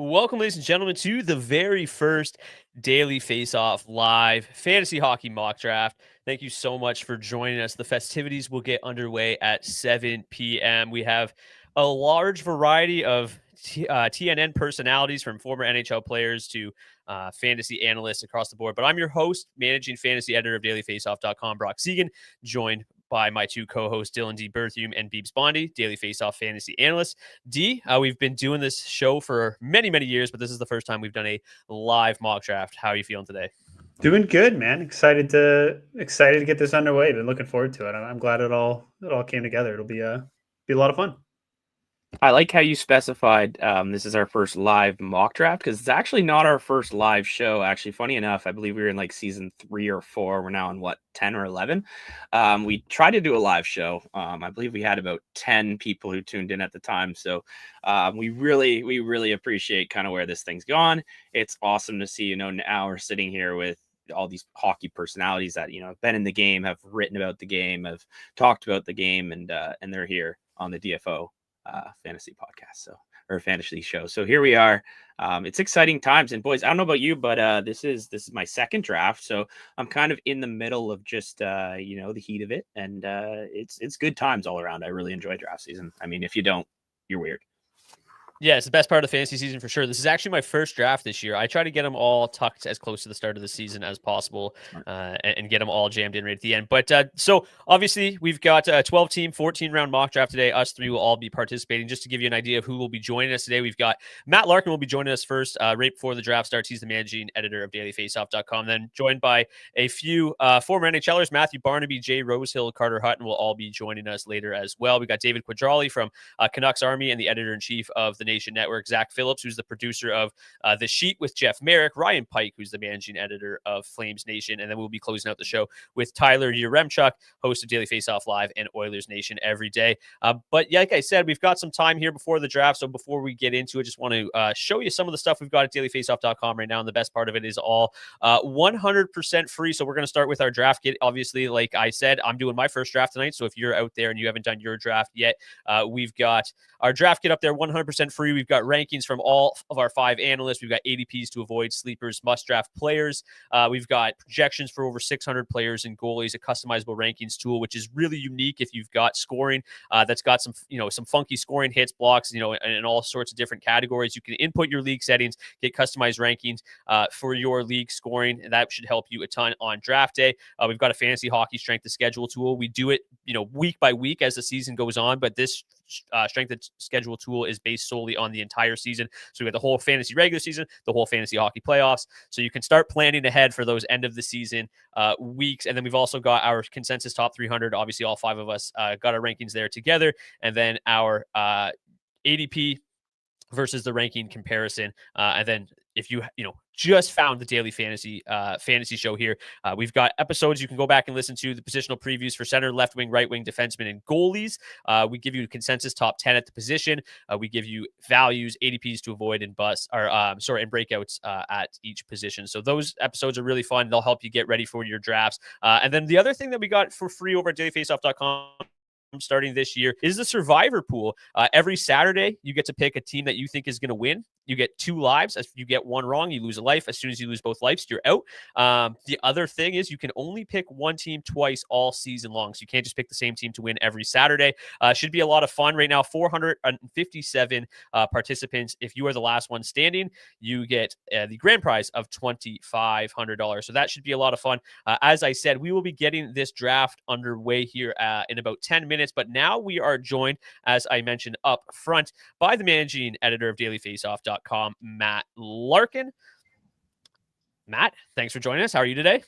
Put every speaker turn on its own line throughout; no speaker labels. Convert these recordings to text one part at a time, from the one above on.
Welcome, ladies and gentlemen, to the very first Daily Faceoff live fantasy hockey mock draft. Thank you so much for joining us. The festivities will get underway at 7 p.m. We have a large variety of TNN personalities, from former NHL players to fantasy analysts across the board. But I'm your host, managing fantasy editor of dailyfaceoff.com, Brock Segan, joined by my two co-hosts, Dylan D. Berthiaume and Beebs Bondy, Daily Faceoff fantasy analysts. D, we've been doing this show for many, many years, but this is the first time we've done a live mock draft. How are you feeling today?
Doing good, man. Excited to get this underway. Been looking forward to it. I'm glad it all came together. It'll be a lot of fun.
I like how you specified this is our first live mock draft, because it's actually not our first live show. Actually, funny enough, I believe we were in like season 3 or 4. We're now in 10 or 11. We tried to do a live show. I believe we had about 10 people who tuned in at the time. So we really appreciate kind of where this thing's gone. It's awesome to see, now we're sitting here with all these hockey personalities that, have been in the game, have written about the game, have talked about the game, and they're here on the DFO fantasy podcast, or fantasy show. So here we are. It's exciting times, and boys, I don't know about you, but this is my second draft, so I'm kind of in the middle of just the heat of it, and it's good times all around. I really enjoy draft season. I mean, if you don't, you're weird.
Yeah, it's the best part of the fantasy season for sure. This is actually my first draft this year. I try to get them all tucked as close to the start of the season as possible, and get them all jammed in right at the end. But so obviously we've got a 12-team, 14-round mock draft today. Us three will all be participating. Just to give you an idea of who will be joining us today, we've got Matt Larkin will be joining us first, right before the draft starts. He's the managing editor of dailyfaceoff.com. Then joined by a few former NHLers, Matthew Barnaby, Jay Rosehill, Carter Hutton will all be joining us later as well. We got David Quadrelli from Canucks Army and the editor-in-chief of the Nation Network, Zack Phillips, who's the producer of The Sheet with Jeff Marek, Ryan Pike, who's the managing editor of Flames Nation, and then we'll be closing out the show with Tyler Yaremchuk, host of Daily Faceoff Live and Oilersnation every day. But yeah, like I said, we've got some time here before the draft, so before we get into it, just want to show you some of the stuff we've got at dailyfaceoff.com right now, and the best part of it is all 100% free. So we're going to start with our draft kit. Obviously, like I said, I'm doing my first draft tonight, so if you're out there and you haven't done your draft yet, we've got our draft kit up there, 100% free. We've got rankings from all of our 5 analysts. We've got ADPs to avoid, sleepers, must draft players. We've got projections for over 600 players and goalies, a customizable rankings tool, which is really unique if you've got scoring that's got some, some funky scoring hits, blocks, and all sorts of different categories. You can input your league settings, get customized rankings for your league scoring, and that should help you a ton on draft day. We've got a fantasy hockey strength of schedule tool. We do it, week by week as the season goes on, but this strength of schedule tool is based solely on the entire season. So we got the whole fantasy regular season, the whole fantasy hockey playoffs. So you can start planning ahead for those end of the season weeks. And then we've also got our consensus top 300. Obviously, all 5 of us got our rankings there together. And then our ADP versus the ranking comparison. And then if you just found the daily fantasy show here, we've got episodes you can go back and listen to, the positional previews for center, left wing, right wing, defensemen, and goalies. We give you a consensus top 10 at the position. We give you values, ADPs to avoid, and and breakouts at each position. So those episodes are really fun. They'll help you get ready for your drafts. And then the other thing that we got for free over at dailyfaceoff.com starting this year is the survivor pool. Every Saturday, you get to pick a team that you think is going to win. You get 2 lives. If you get one wrong, you lose a life. As soon as you lose both lives, you're out. The other thing is you can only pick one team twice all season long. So you can't just pick the same team to win every Saturday. Should be a lot of fun. Right now, 457 participants. If you are the last one standing, you get the grand prize of $2,500. So that should be a lot of fun. As I said, we will be getting this draft underway here in about 10 minutes. But now we are joined, as I mentioned up front, by the managing editor of dailyfaceoff.com, Matt Larkin. Matt, thanks for joining us. How are you today?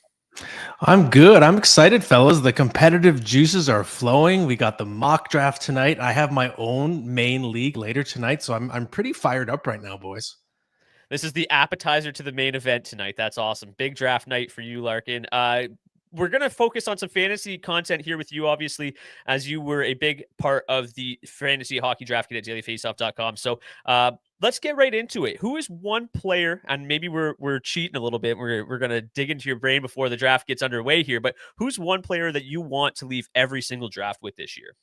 I'm good. I'm excited, fellas. The competitive juices are flowing. We got the mock draft tonight. I have my own main league later tonight, so I'm pretty fired up right now, boys.
This is the appetizer to the main event tonight. That's awesome. Big draft night for you, Larkin. We're going to focus on some fantasy content here with you, obviously, as you were a big part of the fantasy hockey draft kit at dailyfaceoff.com. So let's get right into it. Who is one player, and maybe we're cheating a little bit. We're going to dig into your brain before the draft gets underway here, but who's one player that you want to leave every single draft with this year?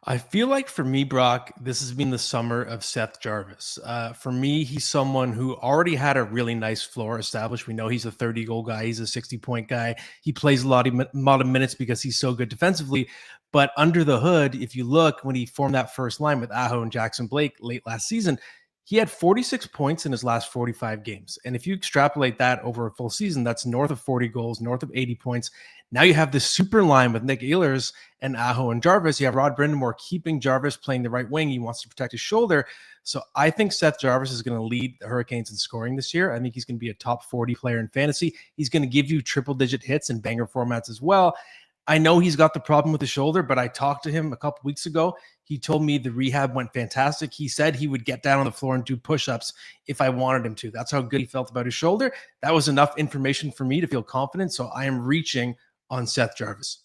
I feel like for me, Brock, this has been the summer of Seth Jarvis. For me, he's someone who already had a really nice floor established. We know he's a 30-goal guy. He's a 60-point guy. He plays a lot of minutes because he's so good defensively. But under the hood, if you look, when he formed that first line with Aho and Jackson Blake late last season, he had 46 points in his last 45 games. And if you extrapolate that over a full season, that's north of 40 goals, north of 80 points. Now you have this super line with Nick Ehlers and Aho and Jarvis. You have Rod Brindamore keeping Jarvis playing the right wing. He wants to protect his shoulder. So I think Seth Jarvis is going to lead the Hurricanes in scoring this year. I think he's going to be a top 40 player in fantasy. He's going to give you triple-digit hits in banger formats as well. I know he's got the problem with the shoulder, but I talked to him a couple weeks ago. He told me the rehab went fantastic. He said he would get down on the floor and do push-ups if I wanted him to. That's how good he felt about his shoulder. That was enough information for me to feel confident. So I am reaching on Seth Jarvis.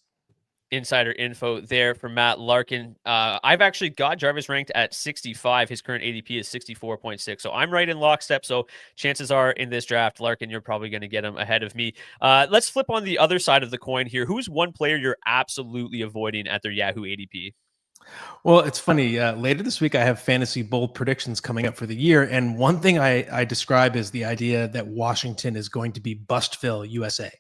Insider info there for Matt Larkin. I've actually got Jarvis ranked at 65. His current ADP is 64.6. So I'm right in lockstep. So chances are in this draft, Larkin, you're probably going to get him ahead of me. Let's flip on the other side of the coin here. Who's one player you're absolutely avoiding at their Yahoo ADP?
Well, it's funny. Later this week, I have fantasy bold predictions coming up for the year. And one thing I describe is the idea that Washington is going to be Bustville, USA.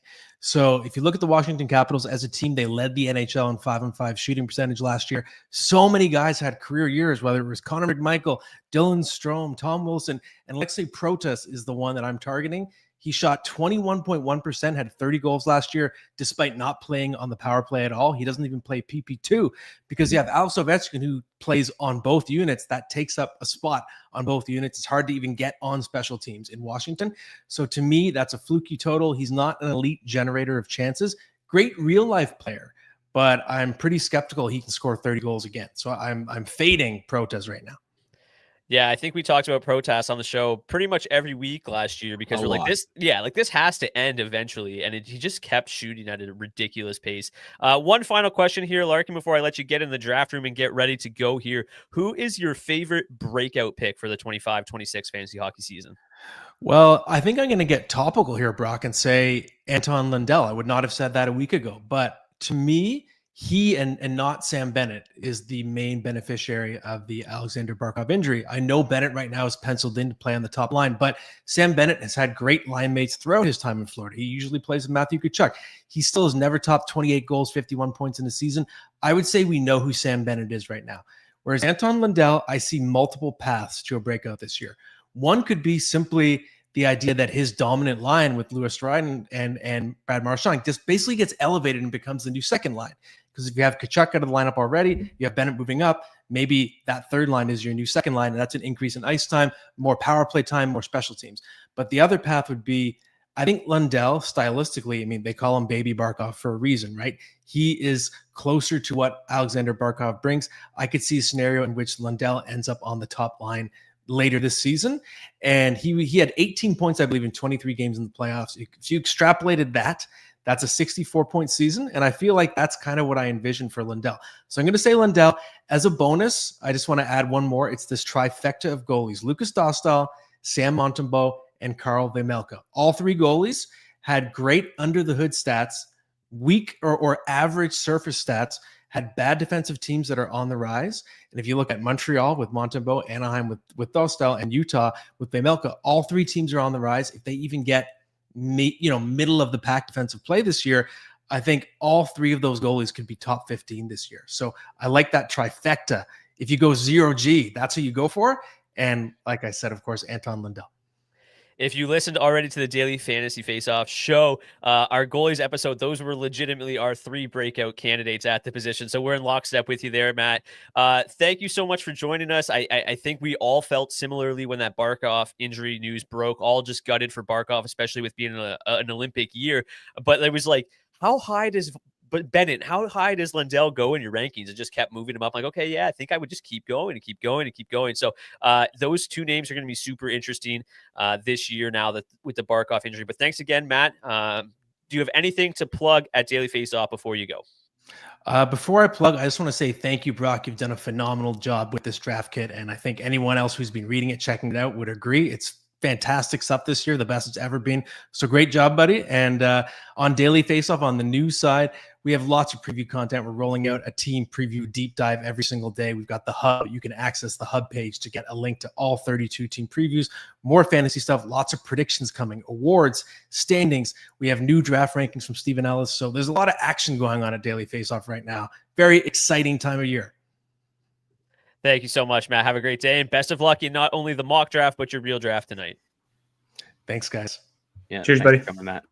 So if you look at the Washington Capitals as a team, they led the NHL in 5-on-5 shooting percentage last year. So many guys had career years, whether it was Connor McMichael, Dylan Strome, Tom Wilson, and let's say Protas is the one that I'm targeting. He shot 21.1%, had 30 goals last year, despite not playing on the power play at all. He doesn't even play PP2 because you have Alex Ovechkin who plays on both units. That takes up a spot on both units. It's hard to even get on special teams in Washington. So to me, that's a fluky total. He's not an elite generator of chances. Great real life player, but I'm pretty skeptical he can score 30 goals again. So I'm fading Protas right now.
Yeah, I think we talked about Protas on the show pretty much every week last year because we're like this has to end eventually, and he just kept shooting at a ridiculous pace. One final question here, Larkin, before I let you get in the draft room and get ready to go here. Who is your favorite breakout pick for the 25-26 fantasy hockey season?
Well, I think I'm going to get topical here, Brock, and say Anton Lundell. I would not have said that a week ago, but to me, he and not Sam Bennett is the main beneficiary of the Alexander Barkov injury. I know Bennett right now is penciled in to play on the top line, but Sam Bennett has had great line mates throughout his time in Florida. He usually plays with Matthew Tkachuk. He still has never topped 28 goals, 51 points in a season. I would say we know who Sam Bennett is right now. Whereas Anton Lundell, I see multiple paths to a breakout this year. One could be simply the idea that his dominant line with Louis Ryan and Brad Marchand just basically gets elevated and becomes the new second line. Because if you have Tkachuk out of the lineup already, you have Bennett moving up, maybe that third line is your new second line, and that's an increase in ice time, more power play time, more special teams. But the other path would be, I think Lundell, stylistically, I mean, they call him Baby Barkov for a reason, right? He is closer to what Alexander Barkov brings. I could see a scenario in which Lundell ends up on the top line later this season. And he had 18 points, I believe, in 23 games in the playoffs. If you extrapolated that, that's a 64-point season. And I feel like that's kind of what I envision for Lundell. So I'm going to say Lundell. As a bonus, I just want to add one more. It's this trifecta of goalies: Lucas Dostal, Sam Montembeault, and Carl Vejmelka. All three goalies had great under-the-hood stats, weak or average surface stats, had bad defensive teams that are on the rise. And if you look at Montreal with Montembeault, Anaheim with Dostal, and Utah with Vejmelka, all three teams are on the rise. If they even get middle of the pack defensive play this year, I think all three of those goalies could be top 15 this year. So I like that trifecta. If you go 0G, that's who you go for. And like I said, of course, Anton Lundell.
If you listened already to the Daily Fantasy Faceoff show, our goalies episode, those were legitimately our three breakout candidates at the position. So we're in lockstep with you there, Matt. Thank you so much for joining us. I think we all felt similarly when that Barkov injury news broke, all just gutted for Barkov, especially with being an Olympic year. But it was like, how high does Lundell go in your rankings? It just kept moving him up. Like, okay, yeah, I think I would just keep going and keep going and keep going. So those two names are going to be super interesting this year now that with the Barkov injury. But thanks again, Matt. Do you have anything to plug at Daily Faceoff before you go?
Before I plug, I just want to say thank you, Brock. You've done a phenomenal job with this draft kit. And I think anyone else who's been reading it, checking it out would agree. It's fantastic stuff this year, the best it's ever been. So great job, buddy. And on Daily Faceoff on the news side, we We have lots of preview content. We're rolling out a team preview deep dive every single day. We've got the hub. You can access the hub page to get a link to all 32 team previews, more fantasy stuff, lots of predictions coming, awards, standings. We have new draft rankings from Stephen Ellis. So there's a lot of action going on at Daily Faceoff right now. Very exciting time of year.
Thank you so much, Matt. Have a great day, and best of luck in not only the mock draft, but your real draft tonight.
Thanks, guys.
Yeah,
cheers, buddy.
Coming, Matt.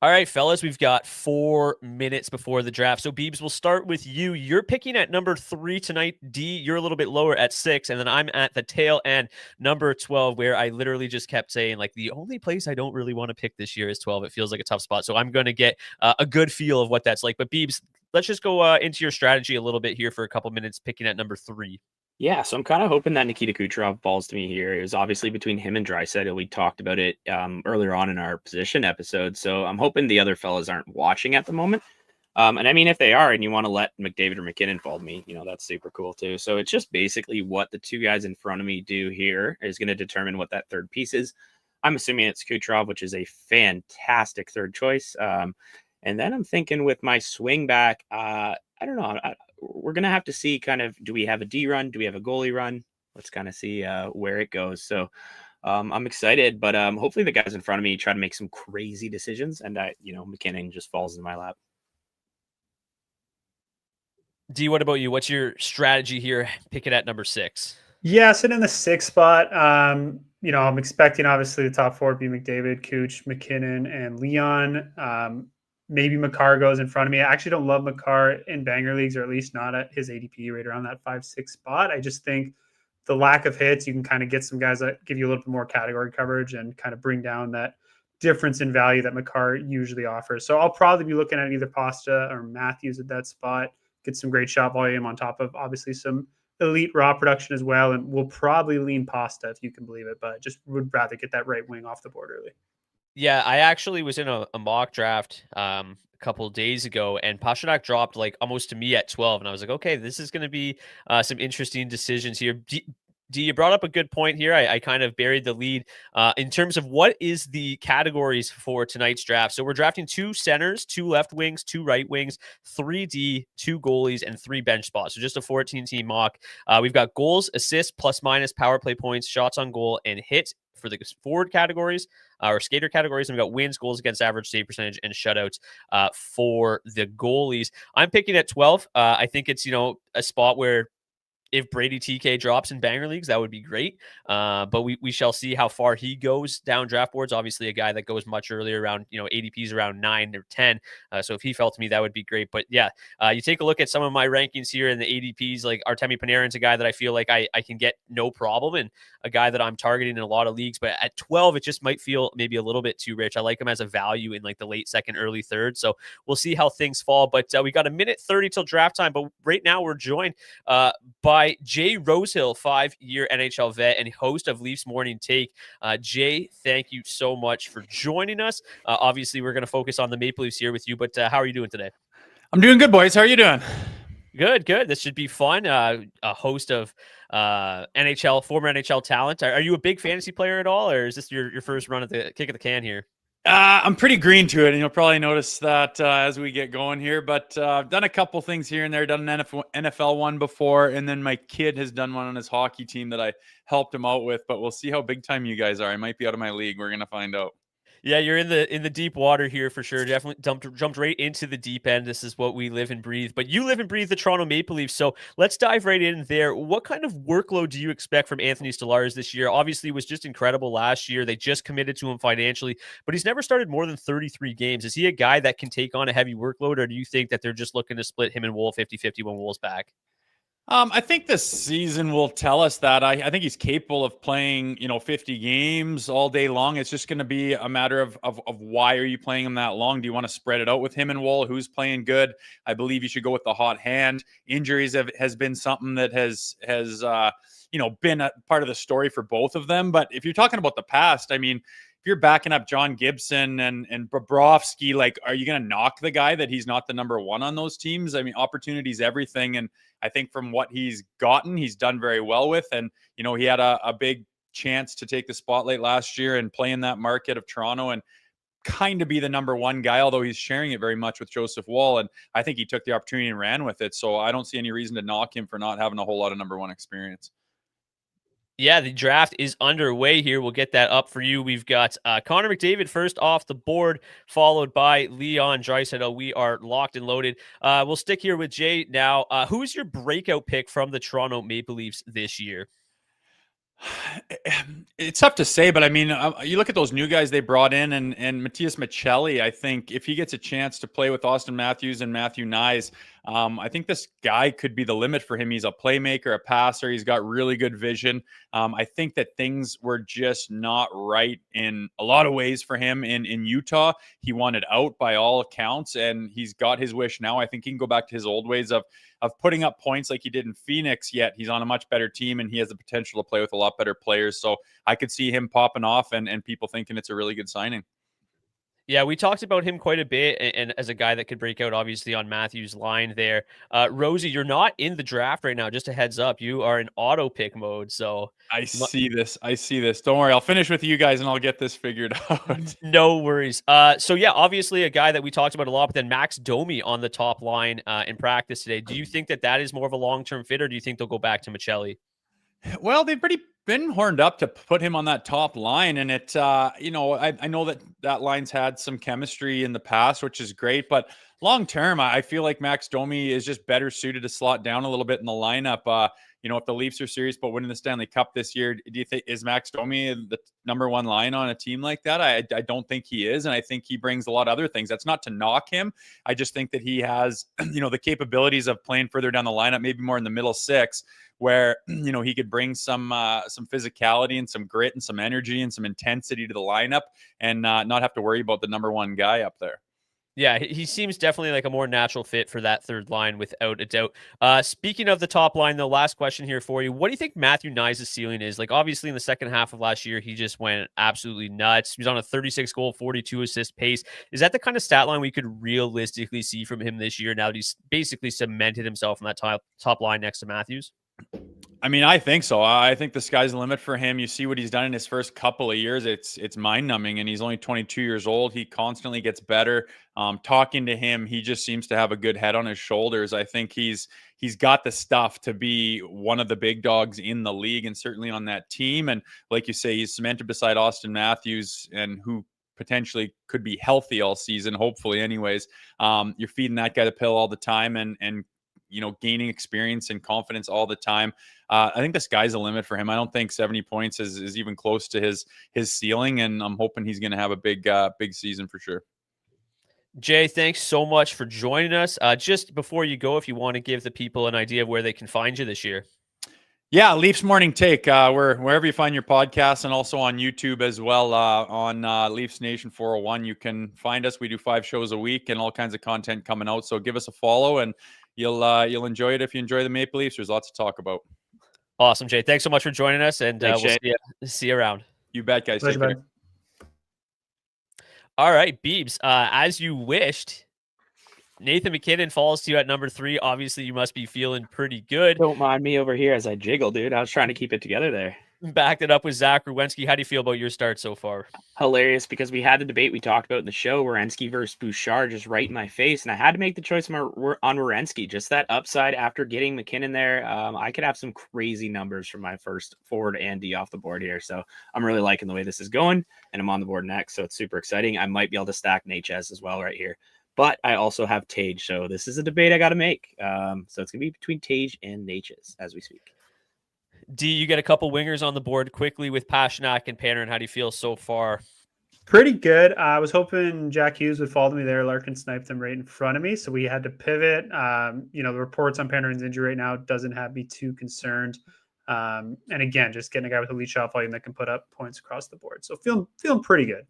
All right, fellas, we've got 4 minutes before the draft. So, Beebs, we'll start with you. You're picking at number 3 tonight. D, you're a little bit lower at 6. And then I'm at the tail end, number 12, where I literally just kept saying, like, the only place I don't really want to pick this year is 12. It feels like a tough spot. So I'm going to get a good feel of what that's like. But, Beebs, let's just go into your strategy a little bit here for a couple minutes, picking at number 3.
Yeah, so I'm kind of hoping that Nikita Kucherov falls to me here. It was obviously between him and Draisaitl. We talked about it earlier on in our position episode. So I'm hoping the other fellas aren't watching at the moment. And I mean, if they are and you want to let McDavid or McKinnon fall to me, that's super cool too. So it's just basically what the two guys in front of me do here is going to determine what that third piece is. I'm assuming it's Kucherov, which is a fantastic third choice. And then I'm thinking with my swing back, I don't know. We're going to have to see kind of, do we have a D run? Do we have a goalie run? Let's kind of see where it goes. So I'm excited, but hopefully the guys in front of me try to make some crazy decisions and McKinnon just falls in my lap.
D, what about you? What's your strategy here? Pick it at number 6.
Yeah, sitting in the 6th spot. I'm expecting obviously the top 4 be McDavid, Cooch, McKinnon, and Leon. Maybe Makar goes in front of me. I actually don't love Makar in banger leagues, or at least not at his ADP right around that 5-6 spot. I just think the lack of hits, you can kind of get some guys that give you a little bit more category coverage and kind of bring down that difference in value that Makar usually offers. So I'll probably be looking at either Pasta or Matthews at that spot, get some great shot volume on top of obviously some elite raw production as well. And we'll probably lean Pasta if you can believe it, but just would rather get that right wing off the board early.
Yeah, I actually was in a mock draft a couple of days ago, and Pastrnak dropped like almost to me at 12, and I was like, okay, this is going to be some interesting decisions here. D, you brought up a good point here. I kind of buried the lead in terms of what is the categories for tonight's draft. So we're drafting 2 centers, 2 left wings, 2 right wings, 3 D, 2 goalies, and 3 bench spots. So just a 14-team mock. We've got goals, assists, plus minus, power play points, shots on goal, and hits for the forward categories or skater categories. And we've got wins, goals against average, save percentage, and shutouts for the goalies. I'm picking at 12. I think it's, a spot where if Brady TK drops in banger leagues, that would be great. But we shall see how far he goes down draft boards. Obviously, a guy that goes much earlier around, ADPs around 9 or 10. So if he fell to me, that would be great. But yeah, you take a look at some of my rankings here in the ADPs, like Artemi Panarin's a guy that I feel like I can get no problem, and a guy that I'm targeting in a lot of leagues. But at 12, it just might feel maybe a little bit too rich. I like him as a value in like the late second, early third. So we'll see how things fall. But we got a minute 30 till draft time. But right now we're joined by Jay Rosehill, 5-year NHL vet and host of Leafs Morning Take. Jay, thank you so much for joining us. Obviously, we're going to focus on the Maple Leafs here with you, but how are you doing today?
I'm doing good, boys. How are you doing?
Good. This should be fun. A host of former NHL talent. Are you a big fantasy player at all, or is this your first run at the kick of the can here?
I'm pretty green to it, and you'll probably notice that as we get going here. But I've done a couple things here and there, done an NFL one before, and then my kid has done one on his hockey team that I helped him out with. But we'll see how big time you guys are. I might be out of my league. We're gonna find out.
Yeah, you're in the deep water here for sure. Definitely jumped right into the deep end. This is what we live and breathe. But you live and breathe the Toronto Maple Leafs. So let's dive right in there. What kind of workload do you expect from Anthony Stolarz this year? Obviously, it was just incredible last year. They just committed to him financially, but he's never started more than 33 games. Is he a guy that can take on a heavy workload, or do you think that they're just looking to split him and Wool 50-50 when Wool's back?
I think this season will tell us that. I think he's capable of playing, 50 games all day long. It's just going to be a matter of why are you playing him that long? Do you want to spread it out with him and Wool? Who's playing good? I believe you should go with the hot hand. Injuries has been something that has been a part of the story for both of them. But if you're talking about the past, I mean, if you're backing up John Gibson and Bobrovsky, like, are you going to knock the guy that he's not the number one on those teams? I mean, opportunity's everything. And I think from what he's gotten, he's done very well with. And, he had a big chance to take the spotlight last year and play in that market of Toronto. And kind of be the number one guy, although he's sharing it very much with Joseph Woll. And I think he took the opportunity and ran with it. So I don't see any reason to knock him for not having a whole lot of number one experience.
Yeah, the draft is underway here. We'll get that up for you. We've got Connor McDavid first off the board, followed by Leon Draisaitl. We are locked and loaded. We'll stick here with Jay now. Who's your breakout pick from the Toronto Maple Leafs this year?
It's tough to say, but I mean, you look at those new guys they brought in, and Matthias Michelli. I think if he gets a chance to play with Austin Matthews and Matthew Nyes, I think this guy could be the limit for him. He's a playmaker, a passer. He's got really good vision. I think that things were just not right in a lot of ways for him in Utah. He wanted out by all accounts, and he's got his wish now. I think he can go back to his old ways of putting up points like he did in Phoenix, yet he's on a much better team and he has the potential to play with a lot better players. So I could see him popping off and people thinking it's a really good signing.
Yeah, we talked about him quite a bit, and as a guy that could break out, obviously, on Matthews' line there. Rosie, you're not in the draft right now. Just a heads up, you are in auto pick mode. So
I see this. Don't worry. I'll finish with you guys and I'll get this figured out.
No worries. So yeah, obviously a guy that we talked about a lot, but then Max Domi on the top line in practice today. Do you think that is more of a long-term fit, or do you think they'll go back to Michelli?
Well, they've pretty been horned up to put him on that top line. And it, I know that line's had some chemistry in the past, which is great. But long term, I feel like Max Domi is just better suited to slot down a little bit in the lineup. If the Leafs are serious about winning the Stanley Cup this year, do you think is Max Domi the number one line on a team like that? I don't think he is. And I think he brings a lot of other things. That's not to knock him. I just think that he has, the capabilities of playing further down the lineup, maybe more in the middle six, where, he could bring some physicality and some grit and some energy and some intensity to the lineup and not have to worry about the number one guy up there.
Yeah, he seems definitely like a more natural fit for that third line without a doubt. Speaking of the top line, though, last question here for you. What do you think Matthew Nyes' ceiling is? Like, obviously, in the second half of last year, he just went absolutely nuts. He was on a 36-goal, 42-assist pace. Is that the kind of stat line we could realistically see from him this year now that he's basically cemented himself on that top line next to Matthews?
I mean, I think so. I think the sky's the limit for him. You see what he's done in his first couple of years. It's mind-numbing, and he's only 22 years old. He constantly gets better. Talking to him, he just seems to have a good head on his shoulders. I think he's got the stuff to be one of the big dogs in the league and certainly on that team. And like you say, he's cemented beside Austin Matthews, and who potentially could be healthy all season, hopefully anyways. You're feeding that guy the pill all the time and gaining experience and confidence all the time. I think the sky's the limit for him. I don't think 70 points is even close to his ceiling, and I'm hoping he's going to have a big season for sure.
Jay, thanks so much for joining us. Just before you go, if you want to give the people an idea of where they can find you this year.
Yeah, Leafs Morning Take. Wherever you find your podcasts, and also on YouTube as well, on Leafs Nation 401. You can find us. We do 5 shows a week and all kinds of content coming out. So give us a follow, and you'll enjoy it if you enjoy the Maple Leafs. There's lots to talk about.
Awesome, Jay. Thanks so much for joining us, and
Thanks,
we'll see you around.
You bet, guys.
Pleasure,
Take care.
bud.
All right, Beebs, as you wished, Nathan MacKinnon falls to you at number 3. Obviously, you must be feeling pretty good.
Don't mind me over here as I jiggle, dude. I was trying to keep it together there.
Backed it up with Zach Werenski. How do you feel about your start so far?
Hilarious, because we had the debate we talked about in the show, Werenski versus Bouchard, just right in my face, and I had to make the choice on Werenski. Just that upside after getting MacKinnon there. I could have some crazy numbers from my first forward and D off the board here, so I'm really liking the way this is going, and I'm on the board next, so it's super exciting. I might be able to stack Natchez as well right here, but I also have Tage, so this is a debate I got to make. So it's gonna be between Tage and Natchez as we speak.
D, you get a couple wingers on the board quickly with Pasternak and Panarin. How do you feel so far?
Pretty good. I was hoping Jack Hughes would fall to me there. Larkin sniped him right in front of me, so we had to pivot. The reports on Panarin's injury right now doesn't have me too concerned. And again, just getting a guy with a lead shot volume that can put up points across the board. So feeling pretty good.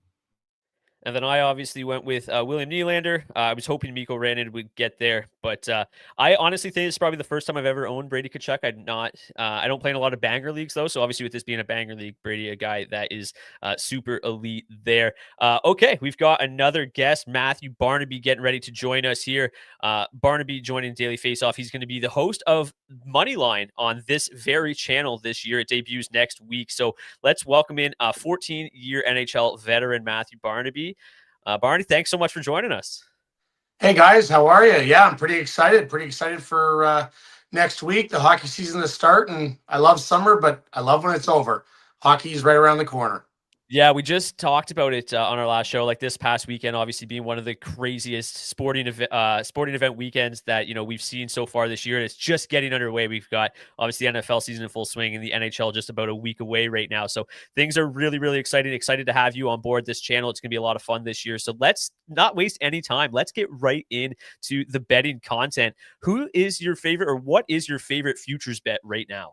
And then I obviously went with William Nylander. I was hoping Mikko Rantanen would get there, but I honestly think this is probably the first time I've ever owned Brady Tkachuk. I don't play in a lot of banger leagues though, so obviously with this being a banger league, Brady, a guy that is super elite there. Okay, we've got another guest, Matthew Barnaby, getting ready to join us here. Barnaby joining Daily Faceoff. He's going to be the host of Moneyline on this very channel this year. It debuts next week, so let's welcome in a 14-year NHL veteran, Matthew Barnaby. Barney, thanks so much for joining us.
Hey guys, how are you? Yeah, I'm pretty excited. Pretty excited for next week, the hockey season to start. And I love summer, but I love when it's over. Hockey's right around the corner.
Yeah, we just talked about it on our last show. Like this past weekend, obviously being one of the craziest sporting event weekends that we've seen so far this year, and it's just getting underway. We've got obviously the NFL season in full swing, and the NHL just about a week away right now. So things are really, really exciting. Excited to have you on board this channel. It's going to be a lot of fun this year. So let's not waste any time. Let's get right into the betting content. Who is your favorite, or what is your favorite futures bet right now?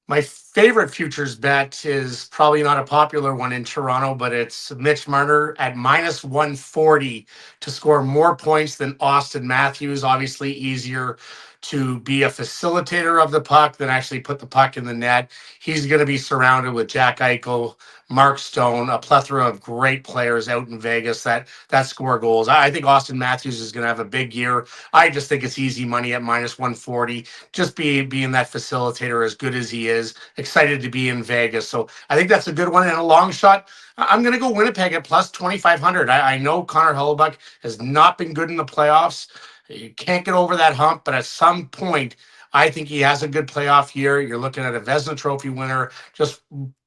My favorite futures bet is probably not a popular one in Toronto, but it's Mitch Marner at minus 140 to score more points than Austin Matthews. Obviously easier to be a facilitator of the puck than actually put the puck in the net. He's going to be surrounded with Jack Eichel, Mark Stone, a plethora of great players out in Vegas that score goals. I think Austin Matthews is going to have a big year. I just think it's easy money at minus 140. Just being that facilitator as good as he is. Excited to be in Vegas. So I think that's a good one. And a long shot, I'm going to go Winnipeg at plus 2,500. I know Connor Hellebuyck has not been good in the playoffs. You can't get over that hump, but at some point, I think he has a good playoff year. You're looking at a Vezina Trophy winner, just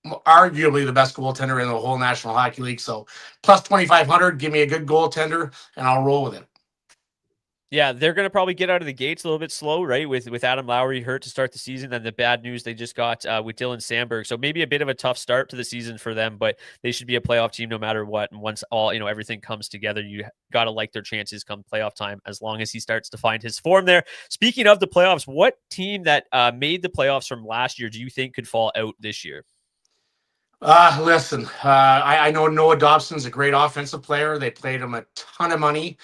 arguably the best goaltender in the whole National Hockey League. So plus 2,500, give me a good goaltender, and I'll roll with it.
Yeah, they're going to probably get out of the gates a little bit slow, right? With Adam Lowry hurt to start the season, and the bad news they just got with Dylan Sandberg. So maybe a bit of a tough start to the season for them, but they should be a playoff team no matter what. And once everything comes together, you got to like their chances come playoff time, as long as he starts to find his form there. Speaking of the playoffs, what team that made the playoffs from last year do you think could fall out this year?
Listen, I know Noah Dobson's a great offensive player. They paid him a ton of money.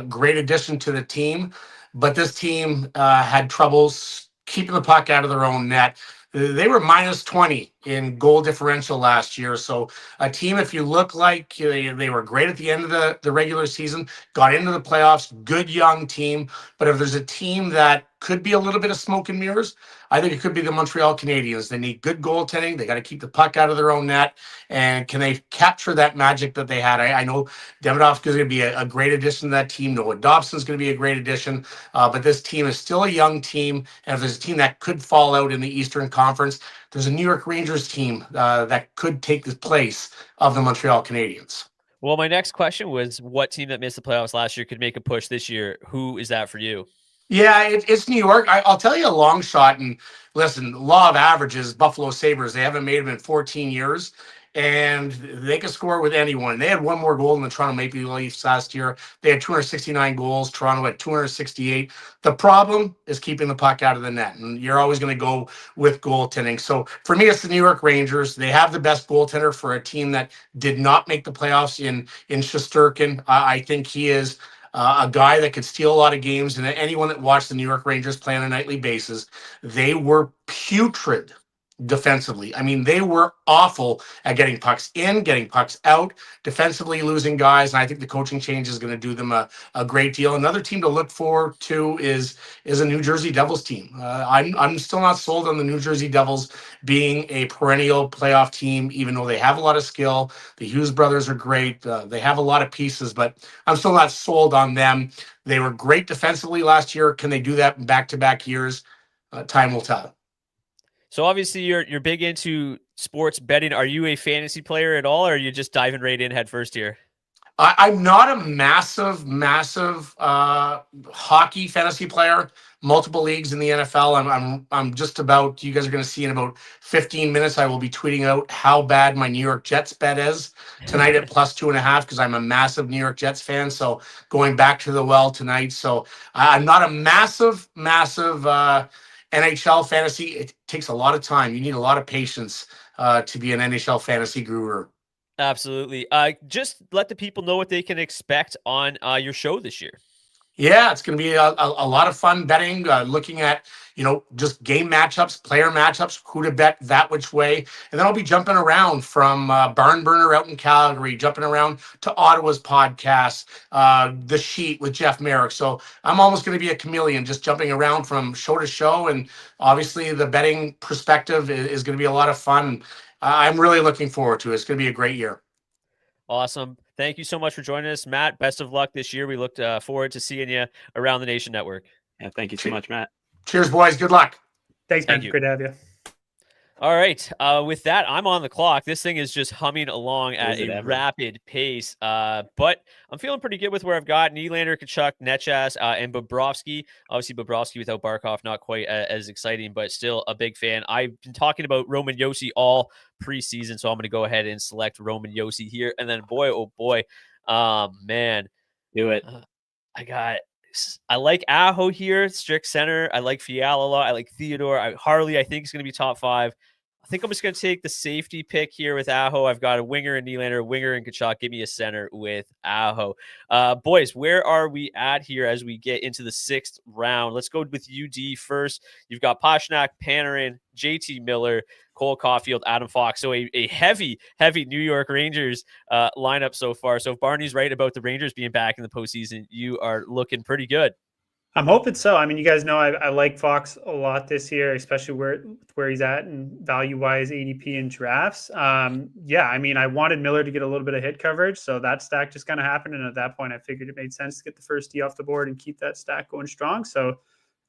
Great addition to the team. But this team had troubles keeping the puck out of their own net. They were minus 20 in goal differential last year. So a team, if you look like they were great at the end of the regular season, got into the playoffs, good young team. But if there's a team that could be a little bit of smoke and mirrors, I think it could be the Montreal Canadiens. They need good goaltending. They got to keep the puck out of their own net. And can they capture that magic that they had? I know Davidoff is going to be a great addition to that team. Noah Dobson's going to be a great addition. But this team is still a young team. And if there's a team that could fall out in the Eastern Conference, there's a New York Rangers team that could take the place of the Montreal Canadiens.
Well, my next question was, what team that missed the playoffs last year could make a push this year? Who is that for you?
Yeah, it's New York. I'll tell you a long shot. And listen, law of averages, Buffalo Sabres, they haven't made them in 14 years. And they can score with anyone. They had one more goal than the Toronto Maple Leafs last year. They had 269 goals. Toronto had 268. The problem is keeping the puck out of the net. And you're always going to go with goaltending. So for me, it's the New York Rangers. They have the best goaltender for a team that did not make the playoffs in Shesterkin. I think he is a guy that could steal a lot of games. And anyone that watched the New York Rangers play on a nightly basis, they were putrid defensively. I mean, they were awful at getting pucks in, getting pucks out, defensively losing guys. And I think the coaching change is going to do them a great deal. Another team to look forward to is a New Jersey Devils team. I'm still not sold on the New Jersey Devils being a perennial playoff team, even though they have a lot of skill. The Hughes brothers are great. They have a lot of pieces, but I'm still not sold on them. They were great defensively last year. Can they do that in back-to-back years? Time will tell.
So obviously you're big into sports betting. Are you a fantasy player at all, or are you just diving right in head first here?
I'm not a massive hockey fantasy player. Multiple leagues in the NFL. I'm just about. You guys are going to see in about 15 minutes. I will be tweeting out how bad my New York Jets bet is tonight at plus 2.5, because I'm a massive New York Jets fan. So going back to the well tonight. So I'm not a massive NHL fantasy. It takes a lot of time. You need a lot of patience to be an NHL fantasy guru.
Absolutely. Just let the people know what they can expect on your show this year.
Yeah, it's going to be a lot of fun betting, looking at, just game matchups, player matchups, who to bet that which way. And then I'll be jumping around from Barn Burner out in Calgary, jumping around to Ottawa's podcast, The Sheet with Jeff Marek. So I'm almost going to be a chameleon, just jumping around from show to show. And obviously the betting perspective is going to be a lot of fun. I'm really looking forward to it. It's going to be a great year.
Awesome. Thank you so much for joining us, Matt. Best of luck this year. We look forward to seeing you around the Nation Network.
Yeah, thank you so much, Matt.
Cheers, boys. Good luck.
Thanks, man.
Thank you.
Great to have you.
All right. With that, I'm on the clock. This thing is just humming along at
Is it
a
ever?
rapid pace. But I'm feeling pretty good with where I've got Nylander, Kachuk, Netchas, and Bobrovsky. Obviously, Bobrovsky without Barkov, not quite as exciting, but still a big fan. I've been talking about Roman Josi all preseason, so I'm going to go ahead and select Roman Josi here. And then, boy, oh boy, man.
Do it.
I like Aho here, strict center. I like Fiala a lot. I like Theodore. Harley, I think, is going to be top 5. I think I'm just going to take the safety pick here with Aho. I've got a winger in Nylander, a winger in Kachuk. Give me a center with Aho. Boys, where are we at here as we get into the 6th round? Let's go with UD first. You've got Pastrnak, Panarin, JT Miller, Cole Caulfield, Adam Fox. So a heavy New York Rangers lineup so far. So if Barney's right about the Rangers being back in the postseason, you are looking pretty good.
I'm hoping so. I mean, you guys know I like Fox a lot this year, especially where he's at and value-wise ADP in drafts. Yeah, I mean, I wanted Miller to get a little bit of hit coverage, so that stack just kind of happened. And at that point, I figured it made sense to get the first D off the board and keep that stack going strong. So,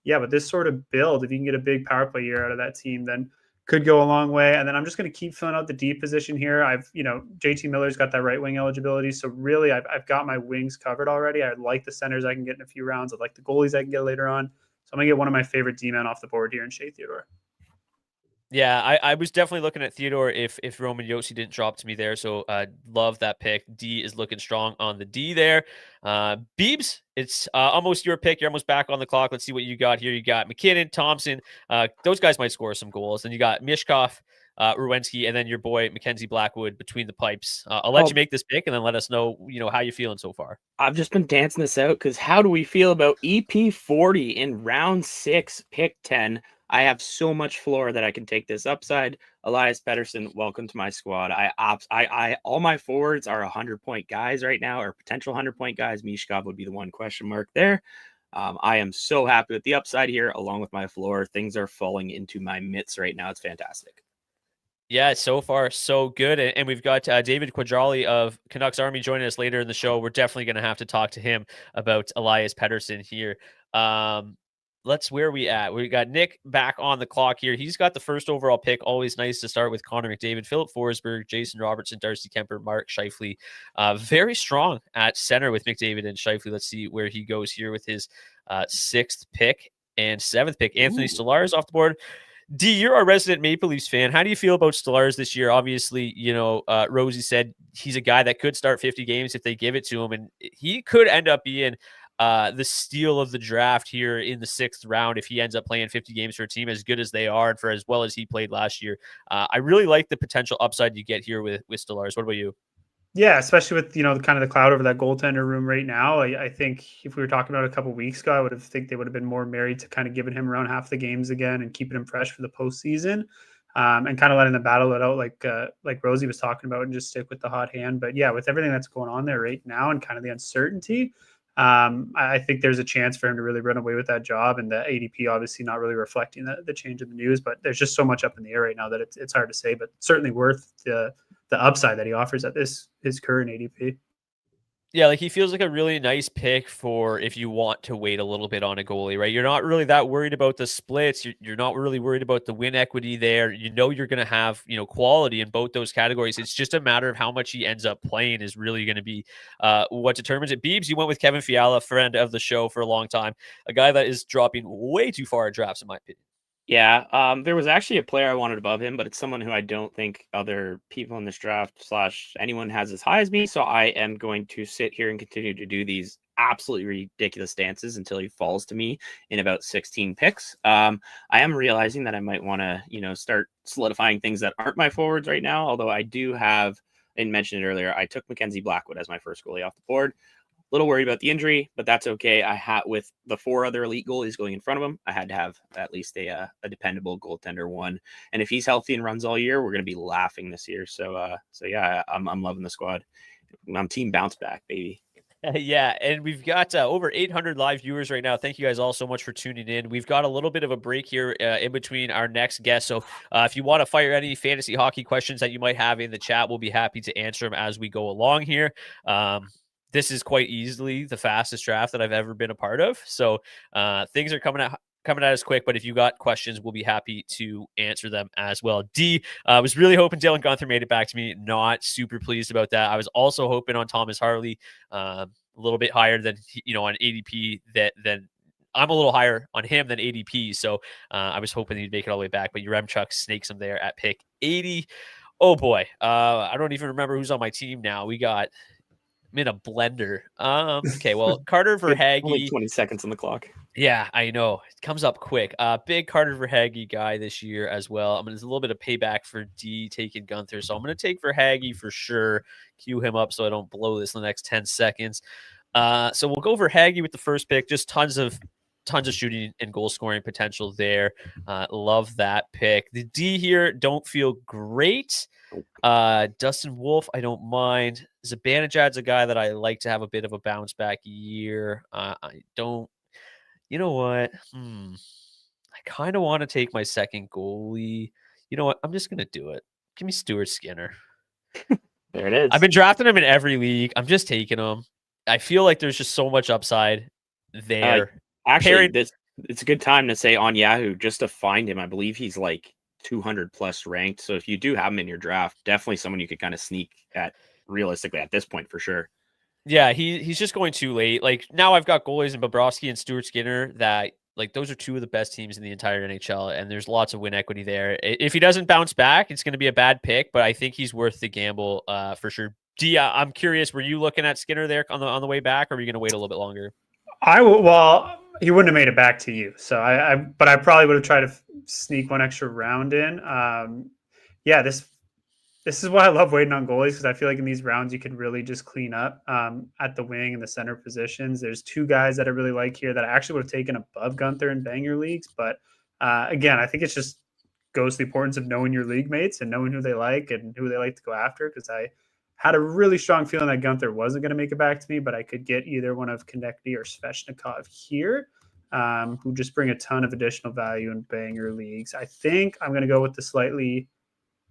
yeah, but this sort of build, if you can get a big power play year out of that team, then could go a long way. And then I'm just going to keep filling out the D position here. JT Miller's got that right wing eligibility. So really I've got my wings covered already. I like the centers I can get in a few rounds. I like the goalies I can get later on. So I'm going to get one of my favorite D-men off the board here in Shea Theodore.
Yeah, I was definitely looking at Theodore if Roman Josi didn't drop to me there. So love that pick. D is looking strong on the D there. Beebs, it's almost your pick. You're almost back on the clock. Let's see what you got here. You got McKinnon, Thompson. Those guys might score some goals. Then you got Mishkov, Ruwensky, and then your boy Mackenzie Blackwood between the pipes. I'll let you make this pick and then let us know, how you feeling so far.
I've just been dancing this out because how do we feel about EP 40 in round 6, pick 10? I have so much floor that I can take this upside. Elias Pettersson, welcome to my squad. I all my forwards are 100-point guys right now, or potential 100-point guys. Mishkov would be the one question mark there. I am so happy with the upside here, along with my floor. Things are falling into my mitts right now. It's fantastic.
Yeah, so far so good. And we've got David Quadrelli of Canucks Army joining us later in the show. We're definitely going to have to talk to him about Elias Pettersson here. Where are we at? We got Nick back on the clock here. He's got the first overall pick. Always nice to start with Connor McDavid, Philip Forsberg, Jason Robertson, Darcy Kemper, Mark Scheifele. Very strong at center with McDavid and Scheifele. Let's see where he goes here with his 6th pick and 7th pick. Anthony Stolarz off the board. D, you're our resident Maple Leafs fan. How do you feel about Stolarz this year? Obviously, Rosie said he's a guy that could start 50 games if they give it to him, and he could end up being the steal of the draft here in the 6th round if he ends up playing 50 games for a team as good as they are and for as well as he played last year. I really like the potential upside you get here with Stolarz. What about you?
Yeah, especially with kind of the cloud over that goaltender room right now. I think if we were talking about a couple of weeks ago, they would have been more married to kind of giving him around half the games again and keeping him fresh for the postseason, and kind of letting them battle it out like Rosie was talking about and just stick with the hot hand. But yeah, with everything that's going on there right now and kind of the uncertainty, I think there's a chance for him to really run away with that job, and the ADP obviously not really reflecting the change in the news. But there's just so much up in the air right now that it's hard to say. But certainly worth the upside that he offers at his current ADP.
Yeah, he feels like a really nice pick for if you want to wait a little bit on a goalie, right? You're not really that worried about the splits. You're not really worried about the win equity there. You're going to have, quality in both those categories. It's just a matter of how much he ends up playing is really going to be what determines it. Beebs, you went with Kevin Fiala, friend of the show for a long time, a guy that is dropping way too far at drafts, in my opinion.
Yeah, there was actually a player I wanted above him, but it's someone who I don't think other people in this draft / anyone has as high as me. So I am going to sit here and continue to do these absolutely ridiculous dances until he falls to me in about 16 picks. I am realizing that I might want to, start solidifying things that aren't my forwards right now. Although I do have, and mentioned it earlier, I took Mackenzie Blackwood as my first goalie off the board. Little worried about the injury, but that's okay. I had with the 4 other elite goalies going in front of him, I had to have at least a dependable goaltender one. And if he's healthy and runs all year, we're going to be laughing this year. So yeah, I'm loving the squad. I'm team bounce back, baby.
Yeah, and we've got over 800 live viewers right now. Thank you guys all so much for tuning in. We've got a little bit of a break here in between our next guest. So if you want to fire any fantasy hockey questions that you might have in the chat, we'll be happy to answer them as we go along here. This is quite easily the fastest draft that I've ever been a part of. So things are coming at us quick, but if you got questions, we'll be happy to answer them as well. D, I was really hoping Dylan Gunther made it back to me. Not super pleased about that. I was also hoping on Thomas Harley, a little bit higher than, on ADP than I'm a little higher on him than ADP. So I was hoping he'd make it all the way back, but Yaremchuk snakes him there at pick 80. Oh boy. I don't even remember who's on my team now. I'm in a blender. Okay, well, Carter Verhaeghe.
Only 20 seconds on the clock.
Yeah, I know. It comes up quick. Big Carter Verhaeghe guy this year as well. There's a little bit of payback for D taking Gunther. So I'm going to take Verhaeghe for sure. Cue him up so I don't blow this in the next 10 seconds. So we'll go Verhaeghe with the first pick. Just tons of shooting and goal scoring potential there. Love that pick. The D here, don't feel great. Dustin Wolf, I don't mind. Zibanejad's a guy that I like to have a bit of a bounce back year. You know what? I kind of want to take my second goalie. You know what? I'm just going to do it. Give me Stuart Skinner.
There it is.
I've been drafting him in every league. I'm just taking him. I feel like there's just so much upside there.
Actually, it's a good time to say on Yahoo, just to find him. I believe he's like 200 plus ranked. So if you do have him in your draft, definitely someone you could kind of sneak at realistically at this point for sure.
Yeah, he's just going too late. Like now I've got goalies in Bobrovsky and Stuart Skinner that like those are two of the best teams in the entire NHL, and there's lots of win equity there. If he doesn't bounce back, it's going to be a bad pick, but I think he's worth the gamble for sure. D, I'm curious, were you looking at Skinner there on the way back, or are you going to wait a little bit longer?
Well, he wouldn't have made it back to you, so but I probably would have tried to sneak one extra round in. This is why I love waiting on goalies, because I feel like in these rounds you can really just clean up at the wing and the center positions. There's two guys that I really like here that I actually would have taken above Gunther in banger leagues. But again, I think it's just goes to the importance of knowing your league mates and knowing who they like and who they like to go after, because I had a really strong feeling that Gunther wasn't going to make it back to me, but I could get either one of Konechny or Svechnikov here, who just bring a ton of additional value in banger leagues. I think I'm going to go with the slightly...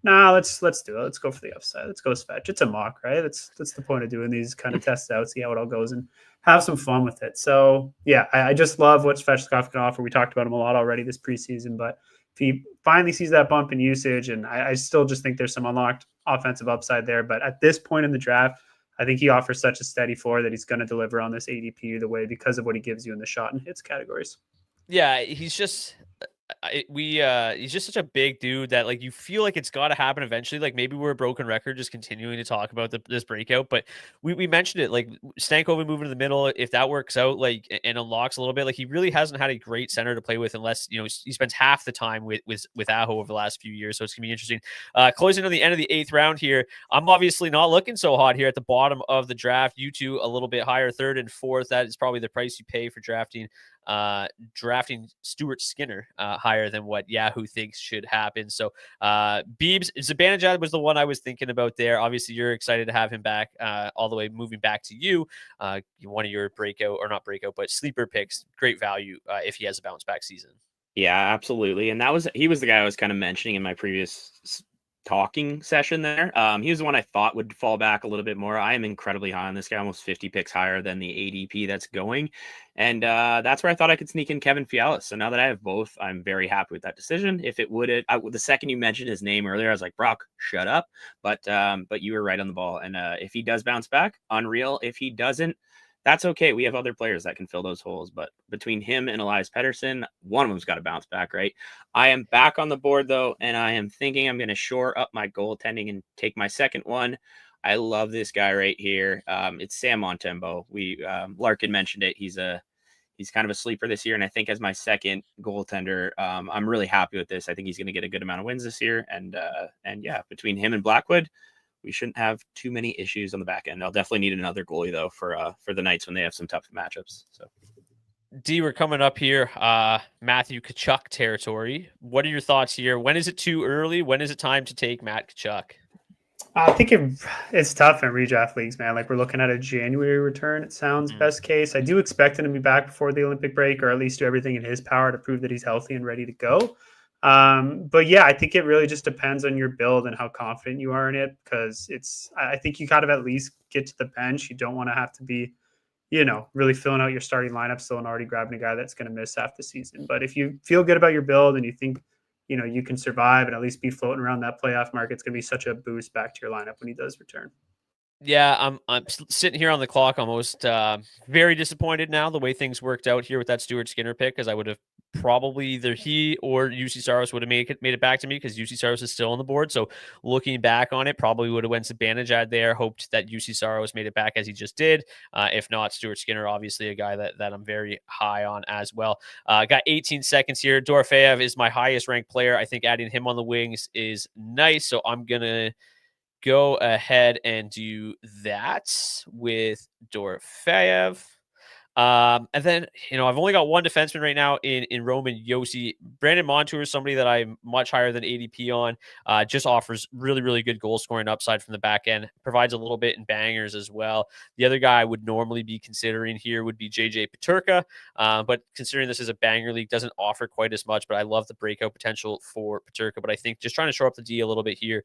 let's do it. Let's go for the upside. Let's go Svech. It's a mock, right? That's the point of doing these kind of tests out, see how it all goes, and have some fun with it. So yeah, I just love what Svechnikov can offer. We talked about him a lot already this preseason, but if he finally sees that bump in usage, and I still just think there's some unlocked offensive upside there. But at this point in the draft, I think he offers such a steady floor that he's going to deliver on this ADP either way because of what he gives you in the shot and hits categories.
Yeah, he's just he's just such a big dude that like you feel like it's got to happen eventually. Like maybe we're a broken record just continuing to talk about this breakout, but we mentioned it, like Stankoven moving to the middle, if that works out like and unlocks a little bit, like he really hasn't had a great center to play with unless he spends half the time with Aho over the last few years. So it's gonna be interesting. Closing on the end of the 8th round here, I'm obviously not looking so hot here at the bottom of the draft. You two a little bit higher, 3rd and 4th. That is probably the price you pay for drafting Stuart Skinner higher than what Yahoo thinks should happen. So Beebs, Zibanejad was the one I was thinking about there. Obviously you're excited to have him back, all the way moving back to you. One of your but sleeper picks, great value if he has a bounce back season.
Yeah, absolutely. And he was the guy I was kind of mentioning in my previous talking session there. He was the one I thought would fall back a little bit more. I am incredibly high on this guy, almost 50 picks higher than the ADP that's going. And that's where I thought I could sneak in Kevin Fiala. So now that I have both, I'm very happy with that decision. If it would, the second you mentioned his name earlier, I was like, Brock, shut up. But you were right on the ball. And if he does bounce back, unreal. If he doesn't, that's okay. We have other players that can fill those holes. But between him and Elias Pettersson, one of them's got to bounce back, right? I am back on the board, though, and I am thinking I'm going to shore up my goaltending and take my second one. I love this guy right here. It's Sam Montembeault. Larkin mentioned it. He's kind of a sleeper this year, and I think as my second goaltender, I'm really happy with this. I think he's going to get a good amount of wins this year, and yeah, between him and Blackwood, we shouldn't have too many issues on the back end. I'll definitely need another goalie though for the Knights when they have some tough matchups. So,
D, we're coming up here, Matthew Tkachuk territory. What are your thoughts here? When is it too early? When is it time to take Matt Tkachuk?
I think it's tough in redraft leagues, man. Like we're looking at a January return. It sounds best case. I do expect him to be back before the Olympic break, or at least do everything in his power to prove that he's healthy and ready to go. But yeah, I think it really just depends on your build and how confident you are in it. Because I think you kind of at least get to the bench. You don't want to have to be, really filling out your starting lineup still and already grabbing a guy that's going to miss half the season. But if you feel good about your build and you think you can survive and at least be floating around that playoff market, it's going to be such a boost back to your lineup when he does return.
Yeah, I'm sitting here on the clock almost very disappointed now the way things worked out here with that Stuart Skinner pick, because I would have probably either he or UC Saros would have made it back to me, because UC Saros is still on the board. So looking back on it, probably would have went Zibanejad there, hoped that UC Saros made it back as he just did. If not, Stuart Skinner, obviously a guy that I'm very high on as well. Got 18 seconds here. Dorofeyev is my highest ranked player. I think adding him on the wings is nice. So I'm going to go ahead and do that with Dorofeyev. And then, I've only got one defenseman right now in Roman Josi. Brandon Montour is somebody that I'm much higher than ADP on. Just offers really, really good goal scoring upside from the back end. Provides a little bit in bangers as well. The other guy I would normally be considering here would be JJ Peterka. But considering this is a banger league, doesn't offer quite as much. But I love the breakout potential for Peterka. But I think just trying to shore up the D a little bit here,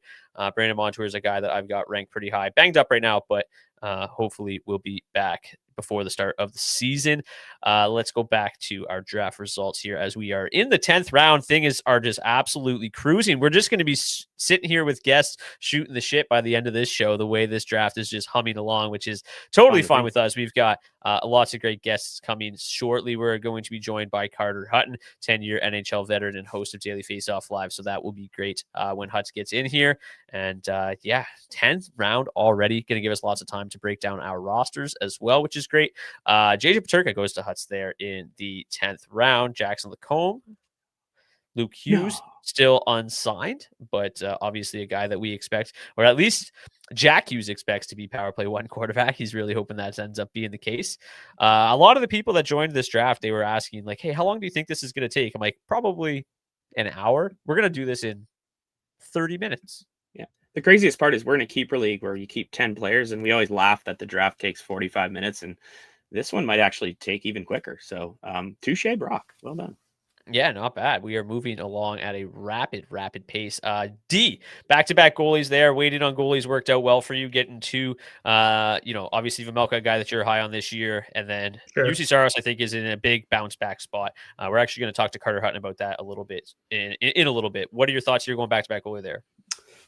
Brandon Montour is a guy that I've got ranked pretty high. Banged up right now, but hopefully we'll be back before the start of the season. Let's go back to our draft results here as we are in the 10th round. Things are just absolutely cruising. We're just going to be sitting here with guests shooting the shit by the end of this show, the way this draft is just humming along, which is totally fine with us. We've got lots of great guests coming shortly. We're going to be joined by Carter Hutton, 10-year NHL veteran and host of Daily Faceoff Live. So that will be great when Hutz gets in here. And 10th round already, going to give us lots of time to break down our rosters as well, which is great. JJ Peterka goes to Hutz there in the 10th round. Jackson Lacombe, Luke Hughes, still unsigned, but obviously a guy that we expect, or at least Jack Hughes expects to be power play 1 quarterback. He's really hoping that ends up being the case. A lot of the people that joined this draft, they were asking like, hey, how long do you think this is going to take? I'm like, probably an hour. We're going to do this in 30 minutes.
Yeah. The craziest part is we're in a keeper league where you keep 10 players, and we always laugh that the draft takes 45 minutes, and this one might actually take even quicker. So touche, Brock. Well done.
Yeah, not bad. We are moving along at a rapid pace. D, back-to-back goalies there. Waiting on goalies worked out well for you. Getting to, obviously Vejmelka, a guy that you're high on this year. And then UC Saros, I think, is in a big bounce-back spot. We're actually going to talk to Carter Hutton about that a little bit in a little bit. What are your thoughts here going back-to-back goalie there?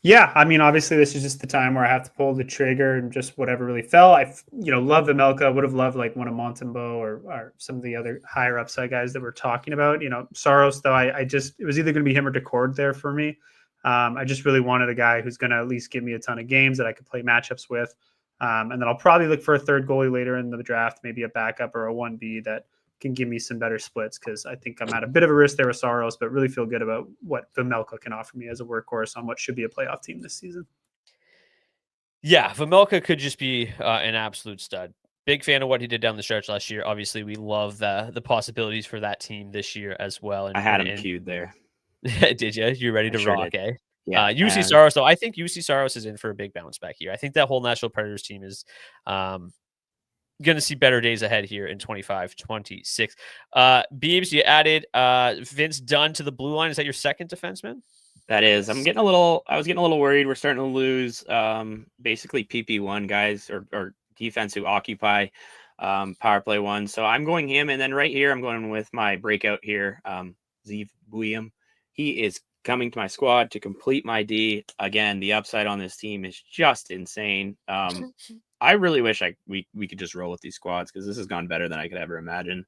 Yeah, I mean, obviously, this is just the time where I have to pull the trigger and just whatever really fell. I, love Vejmelka. Would have loved like one of Montembeault or some of the other higher upside guys that we're talking about. Saros, though, it was either going to be him or Decord there for me. I just really wanted a guy who's going to at least give me a ton of games that I could play matchups with. And then I'll probably look for a third goalie later in the draft, maybe a backup or a 1B that can give me some better splits, because I think I'm at a bit of a risk there with Saros, but really feel good about what Vejmelka can offer me as a workhorse on what should be a playoff team this season.
Yeah, Vejmelka could just be an absolute stud. Big fan of what he did down the stretch last year. Obviously, we love the possibilities for that team this year as well. And
I had him queued there.
Did you? You're ready to rock, eh?
Yeah.
UC Saros, though, I think UC Saros is in for a big bounce back here. I think that whole National Predators team is going to see better days ahead here in 25-26. Beebs, you added Vince Dunn to the blue line. Is that your second defenseman?
That is. I was getting a little worried. We're starting to lose basically PP1 guys or defense who occupy power play 1. So I'm going him. And then right here, I'm going with my breakout here, Zeev Buium. He is coming to my squad to complete my D. Again, the upside on this team is just insane. I really wish we could just roll with these squads, because this has gone better than I could ever imagine.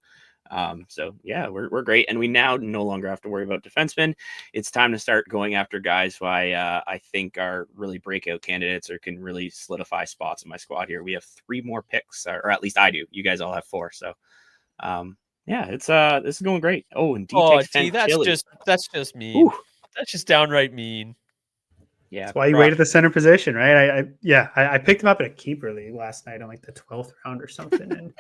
So yeah, we're great, and we now no longer have to worry about defensemen. It's time to start going after guys who I think are really breakout candidates or can really solidify spots in my squad here. We have 3 more picks, or at least I do. You guys all have 4. So yeah, it's this is going great. Oh, and
that's just mean. Ooh. That's just downright mean.
Yeah, that's why you wait at the center position, right? I picked him up in a keeper league last night on like the 12th round or something, and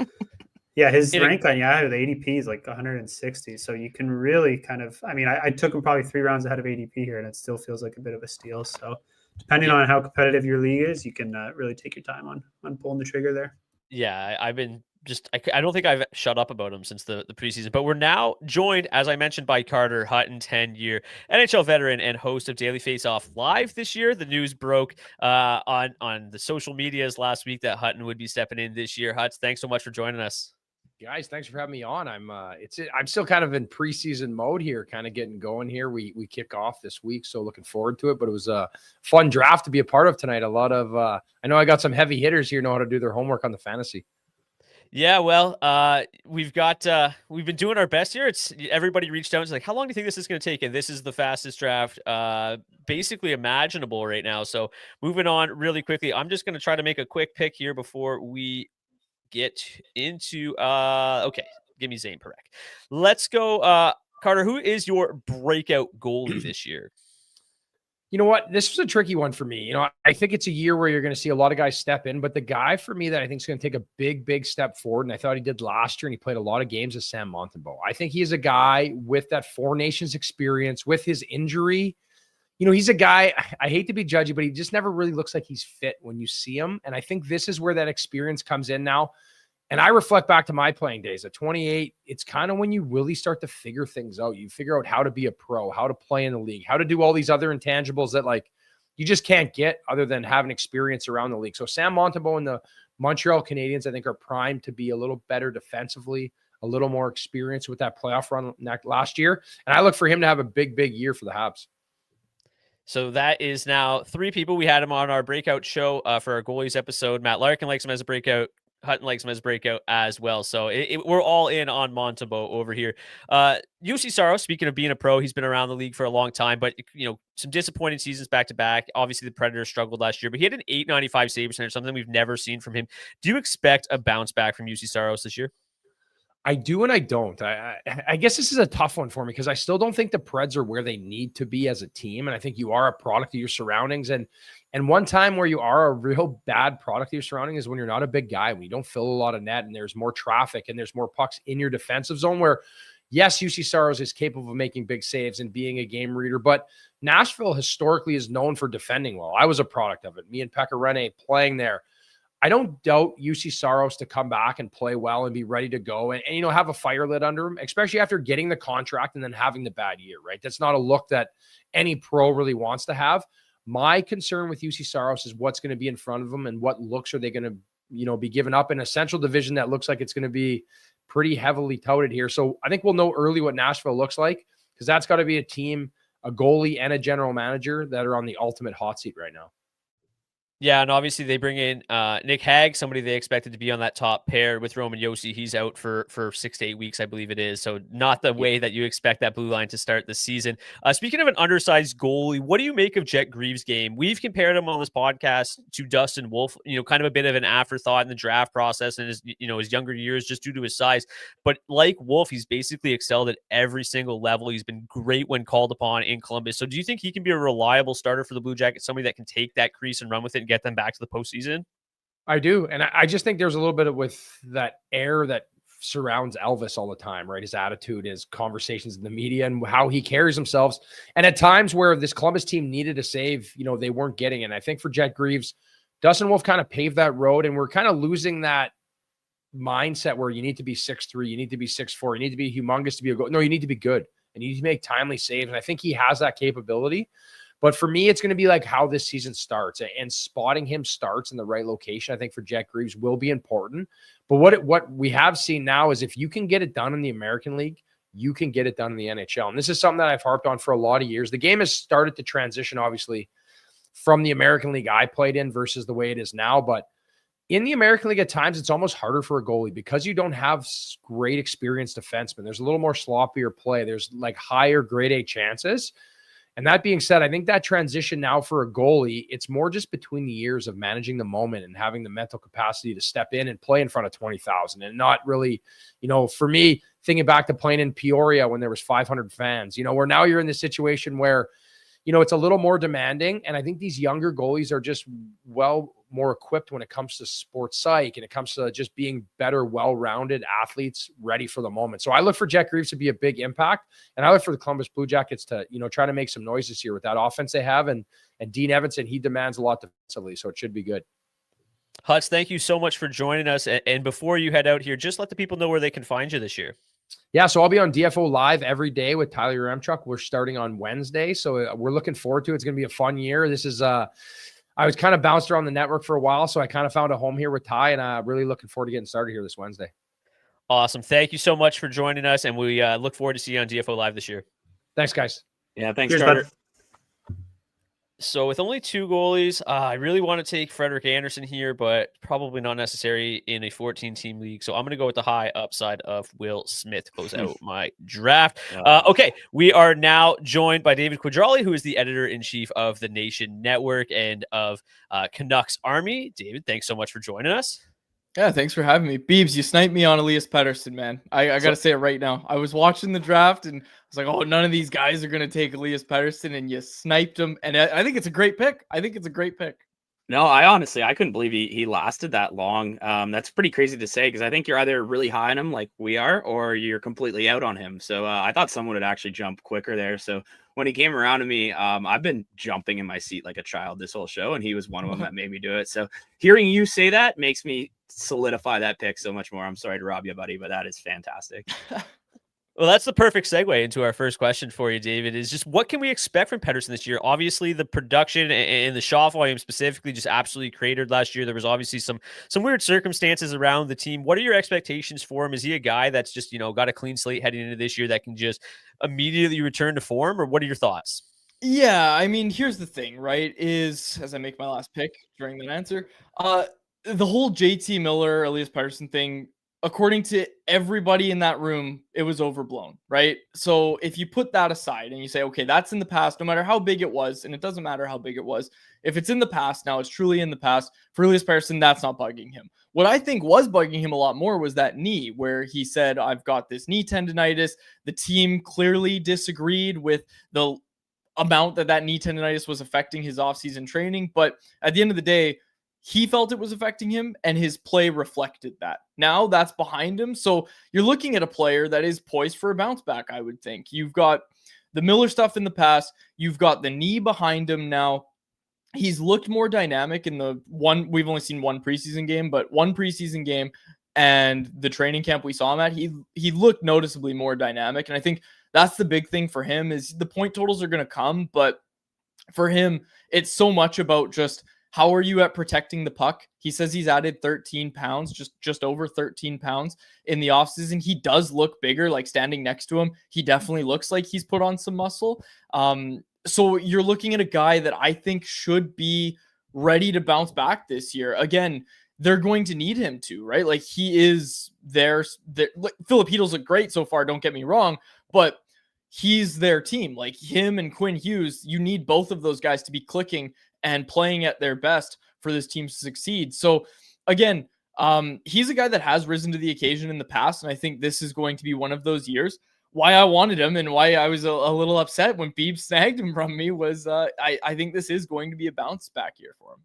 yeah, his rank on Yahoo, the ADP is like 160. So you can really kind of, I took him probably 3 rounds ahead of ADP here, and it still feels like a bit of a steal. So depending on how competitive your league is, you can really take your time on pulling the trigger there.
Yeah, I've been I don't think I've shut up about him since the preseason, but we're now joined, as I mentioned, by Carter Hutton, 10-year NHL veteran and host of Daily Faceoff Live this year. The news broke on the social medias last week that Hutton would be stepping in this year. Huts, thanks so much for joining us.
Guys, thanks for having me on. I'm still kind of in preseason mode here, kind of getting going here. We kick off this week, so looking forward to it. But it was a fun draft to be a part of tonight. A lot of I know I got some heavy hitters here know how to do their homework on the fantasy.
Yeah, well, we've been doing our best here. It's everybody reached out and was like, how long do you think this is going to take? And this is the fastest draft basically imaginable right now. So moving on really quickly, I'm just going to try to make a quick pick here before we get into okay, give me Zane Parek. Let's go. Carter, who is your breakout goalie this year?
You know what? This was a tricky one for me. You know, I think it's a year where you're going to see a lot of guys step in, but the guy for me that I think is going to take a big step forward, and I thought he did last year, and he played a lot of games, is Szeman. I think he is a guy with that Four Nations experience, with his injury. You know, he's a guy, I hate to be judgy, but he just never really looks like he's fit when you see him. And I think this is where that experience comes in now. And I reflect back to my playing days at 28. It's kind of when you really start to figure things out. You figure out how to be a pro, how to play in the league, how to do all these other intangibles that like you just can't get other than having experience around the league. So Sam Montembeault and the Montreal Canadiens, I think, are primed to be a little better defensively, a little more experience with that playoff run last year. And I look for him to have a big year for the Habs.
So that is now 3 people. We had him on our breakout show for our goalies episode. Matt Larkin likes him as a breakout. Hutton likes him as breakout as well. So we're all in on Montembeault over here. UC Saros, speaking of being a pro, he's been around the league for a long time, but you know, some disappointing seasons back to back. Obviously the Predators struggled last year, but he had an .895 save percentage, something we've never seen from him. Do you expect a bounce back from UC Saros this year?
I do and I don't. I guess this is a tough one for me because I still don't think the Preds are where they need to be as a team. And I think you are a product of your surroundings. And one time where you are a real bad product of your surroundings is when you're not a big guy, when you don't fill a lot of net and there's more traffic and there's more pucks in your defensive zone where, yes, UC Saros is capable of making big saves and being a game reader, but Nashville historically is known for defending well. I was a product of it. Me and Pekka Rinne playing there. I don't doubt UC Saros to come back and play well and be ready to go and you know, have a fire lit under him, especially after getting the contract and then having the bad year, right? That's not a look that any pro really wants to have. My concern with UC Saros is what's going to be in front of them and what looks are they going to, you know, be given up in a central division that looks like it's going to be pretty heavily touted here. So I think we'll know early what Nashville looks like because that's got to be a team, a goalie and a general manager that are on the ultimate hot seat right now.
Yeah, and obviously they bring in Nick Hag, somebody they expected to be on that top pair with Roman Josi. He's out for 6 to 8 weeks, I believe it is. So not the way that you expect that blue line to start the season. Speaking of an undersized goalie, what do you make of Jet Greaves' game? We've compared him on this podcast to Dustin Wolf, you know, kind of a bit of an afterthought in the draft process and his younger years just due to his size. But like Wolf, he's basically excelled at every single level. He's been great when called upon in Columbus. So do you think he can be a reliable starter for the Blue Jackets, somebody that can take that crease and run with it and get them back to the postseason?
I do. And I just think there's a little bit of with that air that surrounds Elvis all the time, right? His attitude, his conversations in the media and how he carries himself. And at times where this Columbus team needed a save, you know, they weren't getting it. And I think for Jet Greaves, Dustin Wolf kind of paved that road and we're kind of losing that mindset where you need to be 6'3", you need to be 6'4", you need to be humongous to be a goal. No, you need to be good and you need to make timely saves. And I think he has that capability. But for me, it's going to be like how this season starts and spotting him starts in the right location. I think for Jet Greaves will be important. But what we have seen now is if you can get it done in the American League, you can get it done in the NHL. And this is something that I've harped on for a lot of years. The game has started to transition, obviously, from the American League I played in versus the way it is now. But in the American League, at times, it's almost harder for a goalie because you don't have great experienced defensemen. There's a little more sloppier play. There's like higher grade A chances. And that being said, I think that transition now for a goalie, it's more just between the years of managing the moment and having the mental capacity to step in and play in front of 20,000 and not really, you know, for me, thinking back to playing in Peoria when there was 500 fans, you know, where now you're in this situation where, you know, it's a little more demanding. And I think these younger goalies are just more equipped when it comes to sports psych and it comes to just being better, well-rounded athletes ready for the moment. So I look for Jet Greaves to be a big impact, and I look for the Columbus Blue Jackets to, try to make some noise this year with that offense they have. And Dean Evanson, he demands a lot defensively, so it should be good.
Huts, thank you so much for joining us. And before you head out here, just let the people know where they can find you this year.
Yeah, so I'll be on DFO Live every day with Tyler Remchuk. We're starting on Wednesday, so we're looking forward to it. It's going to be a fun year. This is I was kind of bounced around the network for a while, so I kind of found a home here with Ty, and really looking forward to getting started here this Wednesday.
Awesome. Thank you so much for joining us, and we look forward to see you on DFO Live this year.
Thanks, guys.
Yeah, thanks,
Cheers,
Carter.
bud.
So with only 2 goalies, I really want to take Frederik Andersen here, but probably not necessary in a 14-team league. So I'm going to go with the high upside of Will Smith to close out my draft. Okay, we are now joined by David Quadrelli, who is the editor-in-chief of the Nation Network and of Canucks Army. David, thanks so much for joining us.
Yeah, thanks for having me. Beebs, you sniped me on Elias Pettersson, man. I got to say it right now. I was watching the draft, and I was like, oh, none of these guys are going to take Elias Pettersson, and you sniped him. And I think it's a great pick.
No, I couldn't believe he lasted that long. That's pretty crazy to say, because I think you're either really high on him like we are, or you're completely out on him. So I thought someone would actually jump quicker there. So when he came around to me, I've been jumping in my seat like a child this whole show, and he was one of them that made me do it. So hearing you say that makes me solidify that pick so much more. I'm sorry to rob you, buddy, but that is fantastic.
Well, that's the perfect segue into our first question for you, David, is just what can we expect from Pettersson this year? Obviously, the production and the shot volume specifically just absolutely cratered last year. There was obviously some weird circumstances around the team. What are your expectations for him? Is he a guy that's just, got a clean slate heading into this year that can just immediately return to form, or what are your thoughts?
Yeah, I mean, here's the thing, right? Is, as I make my last pick during that answer, the whole JT Miller, Elias Pettersson thing, according to everybody in that room, it was overblown, right? So if you put that aside and you say, okay, that's in the past, no matter how big it was, and it doesn't matter how big it was, if it's in the past, now it's truly in the past, for Elias Pettersson, that's not bugging him. What I think was bugging him a lot more was that knee, where he said, I've got this knee tendonitis. The team clearly disagreed with the amount that knee tendonitis was affecting his offseason training. But at the end of the day, he felt it was affecting him, and his play reflected that. Now that's behind him. So you're looking at a player that is poised for a bounce back, I would think. You've got the Miller stuff in the past. You've got the knee behind him now. He's looked more dynamic in the one. We've only seen one preseason game, but one preseason game and the training camp we saw him at, he looked noticeably more dynamic. And I think that's the big thing for him is the point totals are going to come. But for him, it's so much about just, how are you at protecting the puck? He says he's added 13 pounds, just over 13 pounds in the offseason. He does look bigger, like standing next to him. He definitely looks like he's put on some muscle. So you're looking at a guy that I think should be ready to bounce back this year. Again, they're going to need him to, right? Like he is there. Filipinos look great so far, don't get me wrong, but he's their team. Like him and Quinn Hughes, you need both of those guys to be clicking and playing at their best for this team to succeed. So again, he's a guy that has risen to the occasion in the past. And I think this is going to be one of those years. Why I wanted him and why I was a little upset when Beebs snagged him from me was I think this is going to be a bounce back year for him.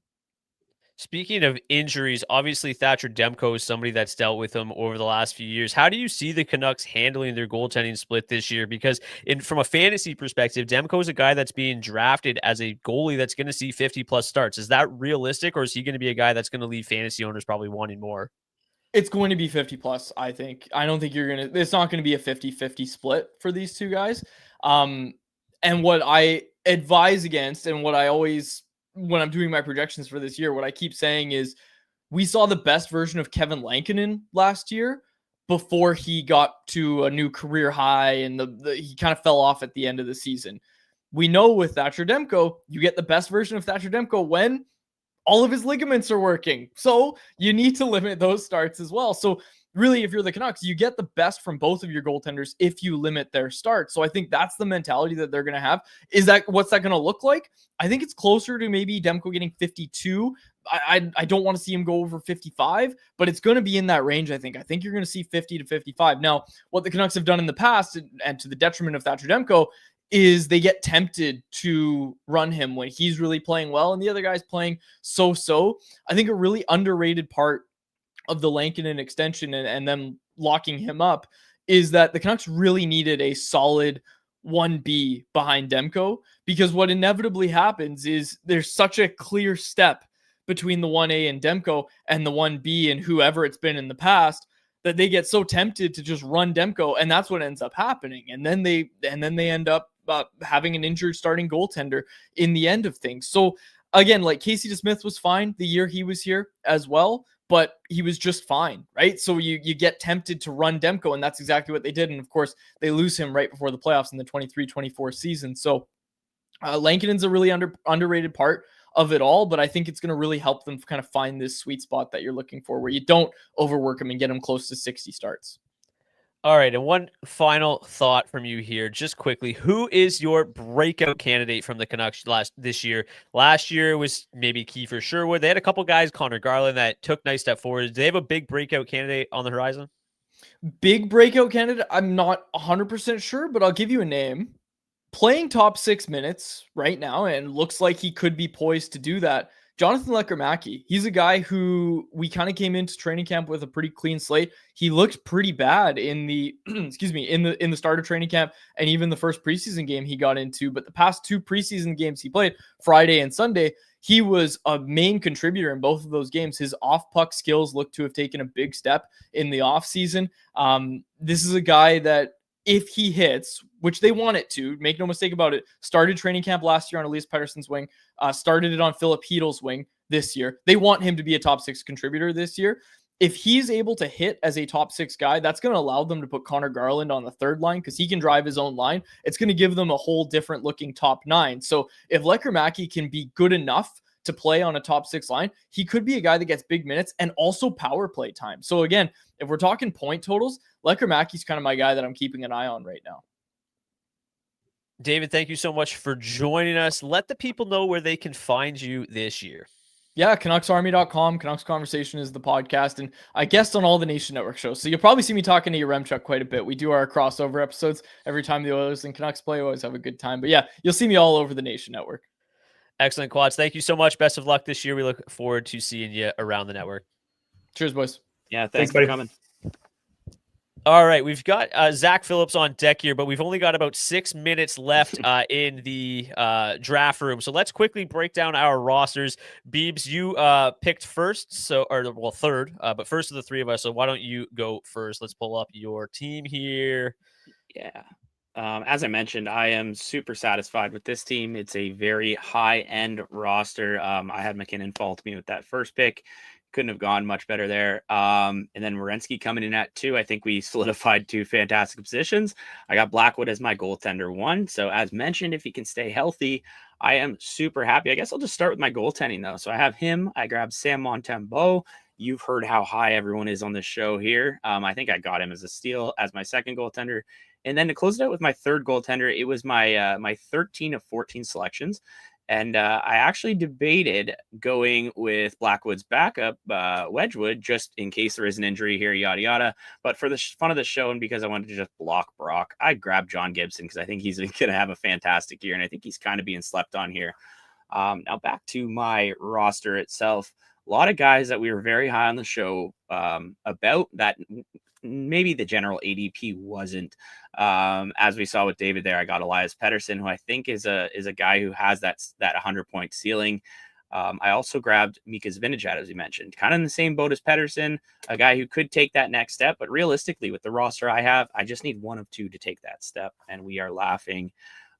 Speaking of injuries, obviously Thatcher Demko is somebody that's dealt with them over the last few years. How do you see the Canucks handling their goaltending split this year? Because from a fantasy perspective, Demko is a guy that's being drafted as a goalie that's going to see 50+ starts. Is that realistic, or is he going to be a guy that's going to leave fantasy owners probably wanting more?
It's going to be 50+, I think. I don't think it's not going to be a 50-50 split for these two guys. And what I advise against, and what I always, when I'm doing my projections for this year, what I keep saying is we saw the best version of Kevin Lankinen last year before he got to a new career high and he kind of fell off at the end of the season. We know with Thatcher Demko, you get the best version of Thatcher Demko when all of his ligaments are working. So you need to limit those starts as well. So really, if you're the Canucks, you get the best from both of your goaltenders if you limit their starts. So I think that's the mentality that they're going to have. What's that going to look like? I think it's closer to maybe Demko getting 52. I don't want to see him go over 55, but it's going to be in that range, I think. I think you're going to see 50 to 55. Now, what the Canucks have done in the past, and to the detriment of Thatcher Demko, is they get tempted to run him when he's really playing well and the other guy's playing so-so. I think a really underrated part of the Lankinen extension and them locking him up is that the Canucks really needed a solid 1B behind Demko, because what inevitably happens is there's such a clear step between the 1A and Demko and the 1B and whoever it's been in the past that they get so tempted to just run Demko, and that's what ends up happening. And then they end up having an injured starting goaltender in the end of things. So again, like Casey DeSmith was fine the year he was here as well, but he was just fine, right? So you get tempted to run Demko, and that's exactly what they did. And of course, they lose him right before the playoffs in the 23-24 season. So Lankinen's a really underrated part of it all, but I think it's going to really help them kind of find this sweet spot that you're looking for, where you don't overwork them and get them close to 60 starts.
All right, and one final thought from you here, just quickly. Who is your breakout candidate from the Canucks this year? Last year was maybe Kiefer Sherwood. They had a couple guys, Connor Garland, that took nice step forward. Do they have a big breakout candidate on the horizon?
Big breakout candidate? I'm not 100% sure, but I'll give you a name. Playing top 6 minutes right now, and looks like he could be poised to do that. Jonathan Lekkerimäki. He's a guy who we kind of came into training camp with a pretty clean slate. He looked pretty bad in the in the start of training camp and even the first preseason game he got into. But the past 2 preseason games he played, Friday and Sunday, he was a main contributor in both of those games. His off-puck skills look to have taken a big step in the offseason. This is a guy that, if he hits, which they want it to, make no mistake about it, started training camp last year on Elias Pettersson's wing, started it on Philip Heedle's wing this year. They want him to be a top 6 contributor this year. If he's able to hit as a top 6 guy, that's going to allow them to put Connor Garland on the third line because he can drive his own line. It's going to give them a whole different looking top 9. So if Lekkerimäki can be good enough to play on a top 6 line, he could be a guy that gets big minutes and also power play time. So again, if we're talking point totals, Lekkerimäki's kind of my guy that I'm keeping an eye on right now.
David, thank you so much for joining us. Let the people know where they can find you this year.
Yeah, CanucksArmy.com. Canucks Conversation is the podcast, and I guest on all the Nation Network shows. So you'll probably see me talking to Yaremchuk quite a bit. We do our crossover episodes every time the Oilers and Canucks play. We always have a good time. But yeah, you'll see me all over the Nation Network.
Excellent, Quads. Thank you so much. Best of luck this year. We look forward to seeing you around the network.
Cheers, boys.
Yeah, thanks for
buddy.
coming.
All right, we've got Zack Phillips on deck here, but we've only got about 6 minutes left in the draft room. So let's quickly break down our rosters. Beebs, you picked first, third, but first of the 3 of us. So why don't you go first? Let's pull up your team here.
Yeah. As I mentioned, I am super satisfied with this team. It's a very high-end roster. I had McKinnon fall to me with that first pick. Couldn't have gone much better there. And then Werenski coming in at 2. I think we solidified 2 fantastic positions. I got Blackwood as my goaltender 1. So as mentioned, if he can stay healthy, I am super happy. I guess I'll just start with my goaltending though. So I have him. I grabbed Sam Montembeault. You've heard how high everyone is on this show here. I think I got him as a steal as my second goaltender. And then to close it out with my third goaltender, it was my 13 of 14 selections. And I actually debated going with Blackwood's backup, Wedgwood, just in case there is an injury here, yada, yada. But for the fun of the show and because I wanted to just block Brock, I grabbed John Gibson because I think he's going to have a fantastic year. And I think he's kind of being slept on here. Now back to my roster itself. A lot of guys that we were very high on the show about that maybe the general ADP wasn't. As we saw with David there, I got Elias Pettersson, who I think is a guy who has that 100-point ceiling. I also grabbed Mika Zibanejad, as you mentioned, kind of in the same boat as Pettersson, a guy who could take that next step. But realistically, with the roster I have, I just need 1 of 2 to take that step, and we are laughing.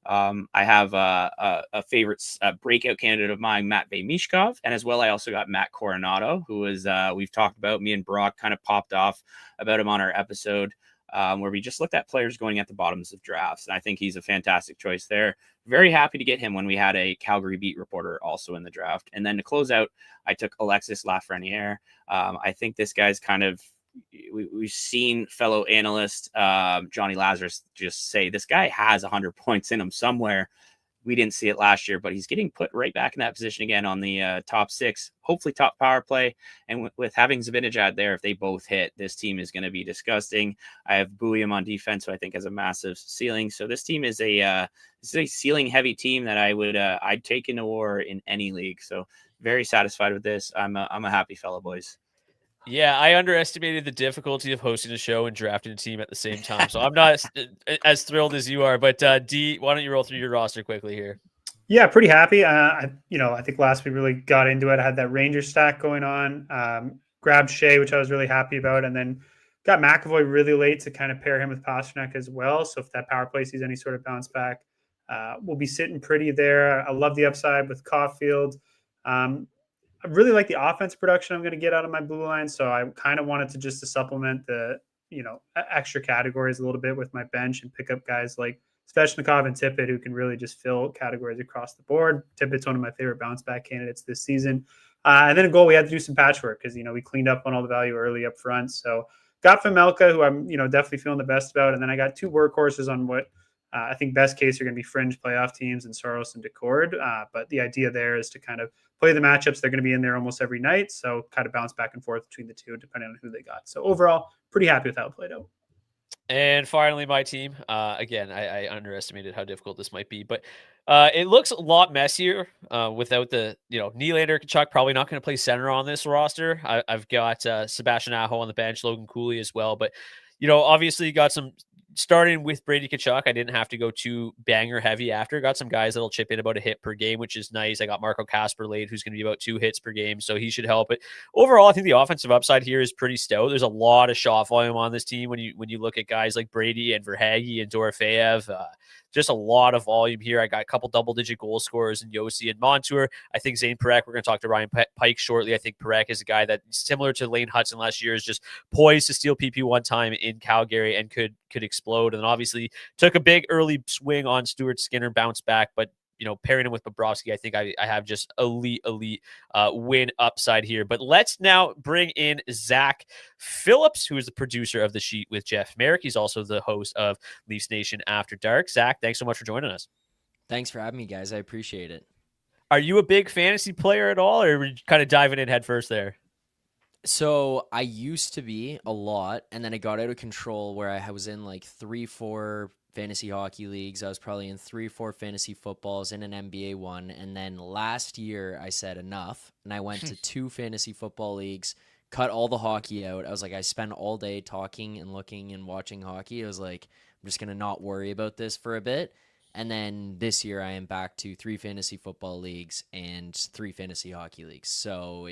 I have a favorite breakout candidate of mine, Matvei Mishkov, and as well, I also got Matt Coronado, who is we've talked about. Me and Brock kind of popped off about him on our episode where we just looked at players going at the bottoms of drafts, and I think he's a fantastic choice there. Very happy to get him when we had a Calgary beat reporter also in the draft. And then to close out, I took Alexis Lafreniere. I think this guy's kind of we've seen fellow analyst Johnny Lazarus just say this guy has 100 points in him somewhere. we didn't see it last year, but he's getting put right back in that position again on the top 6, hopefully top power play. And with having Zibanejad there, if they both hit, this team is going to be disgusting. I have Beebs on defense, who I think has a massive ceiling. So this team is a ceiling heavy team that I'd take into war in any league. So very satisfied with this. I'm a happy fellow, boys.
Yeah, I underestimated the difficulty of hosting a show and drafting a team at the same time. So I'm not as thrilled as you are. But D, why don't you roll through your roster quickly here?
Yeah, pretty happy. I think last week really got into it. I had that Ranger stack going on. Grabbed Shea, which I was really happy about, and then got McAvoy really late to kind of pair him with Pasternak as well. So if that power play sees any sort of bounce back, we'll be sitting pretty there. I love the upside with Caulfield. I really like the offense production I'm going to get out of my blue line. So I kind of wanted to just to supplement the, extra categories a little bit with my bench and pick up guys like Svechnikov and Tippett, who can really just fill categories across the board. Tippett's one of my favorite bounce back candidates this season. And then a goal, we had to do some patchwork because, we cleaned up on all the value early up front. So got Famelka, who I'm, definitely feeling the best about. And then I got 2 workhorses on what I think best case are going to be fringe playoff teams in Soros and Decord. But the idea there is to kind of play the matchups. They're going to be in there almost every night. So kind of bounce back and forth between the two, depending on who they got. So overall, pretty happy with how it played out.
And finally, my team. Again, I underestimated how difficult this might be, but it looks a lot messier without the, Nylander, Kachuk probably not going to play center on this roster. I've got Sebastian Aho on the bench, Logan Cooley as well. But, obviously got some starting with Brady Kachuk. I didn't have to go too banger heavy after. Got some guys that'll chip in about a hit per game, which is nice. I got Marco Kasper late, who's going to be about 2 hits per game, so he should help. But overall, I think the offensive upside here is pretty stout. There's a lot of shot volume on this team when you look at guys like Brady and Verhaeghe and Dorofeev. Just a lot of volume here. I got a couple double-digit goal scorers in Yossi and Montour. I think Zane Parekh, we're going to talk to Ryan Pike shortly. I think Parekh is a guy that, similar to Lane Hutton last year, is just poised to steal PP one time in Calgary and could explode. And then obviously took a big early swing on Stuart Skinner, bounced back, but pairing him with Bobrovsky, I think I have just elite win upside here. But let's now bring in Zack Phillips, who is the producer of The Sheet with Jeff Marek. He's also the host of Leafs Nation After Dark. Zack, thanks so much for joining us.
Thanks for having me, guys. I appreciate it.
Are you a big fantasy player at all, or were you kind of diving in head first there?
So I used to be a lot, and then it got out of control where I was in like 3-4 fantasy hockey leagues. I was probably in 3-4 fantasy footballs, in an NBA one. And then last year I said enough, and I went to 2 fantasy football leagues, cut all the hockey out. I was like, I spend all day talking and looking and watching hockey. I was like, I'm just going to not worry about this for a bit. And then this year I am back to 3 fantasy football leagues and 3 fantasy hockey leagues. So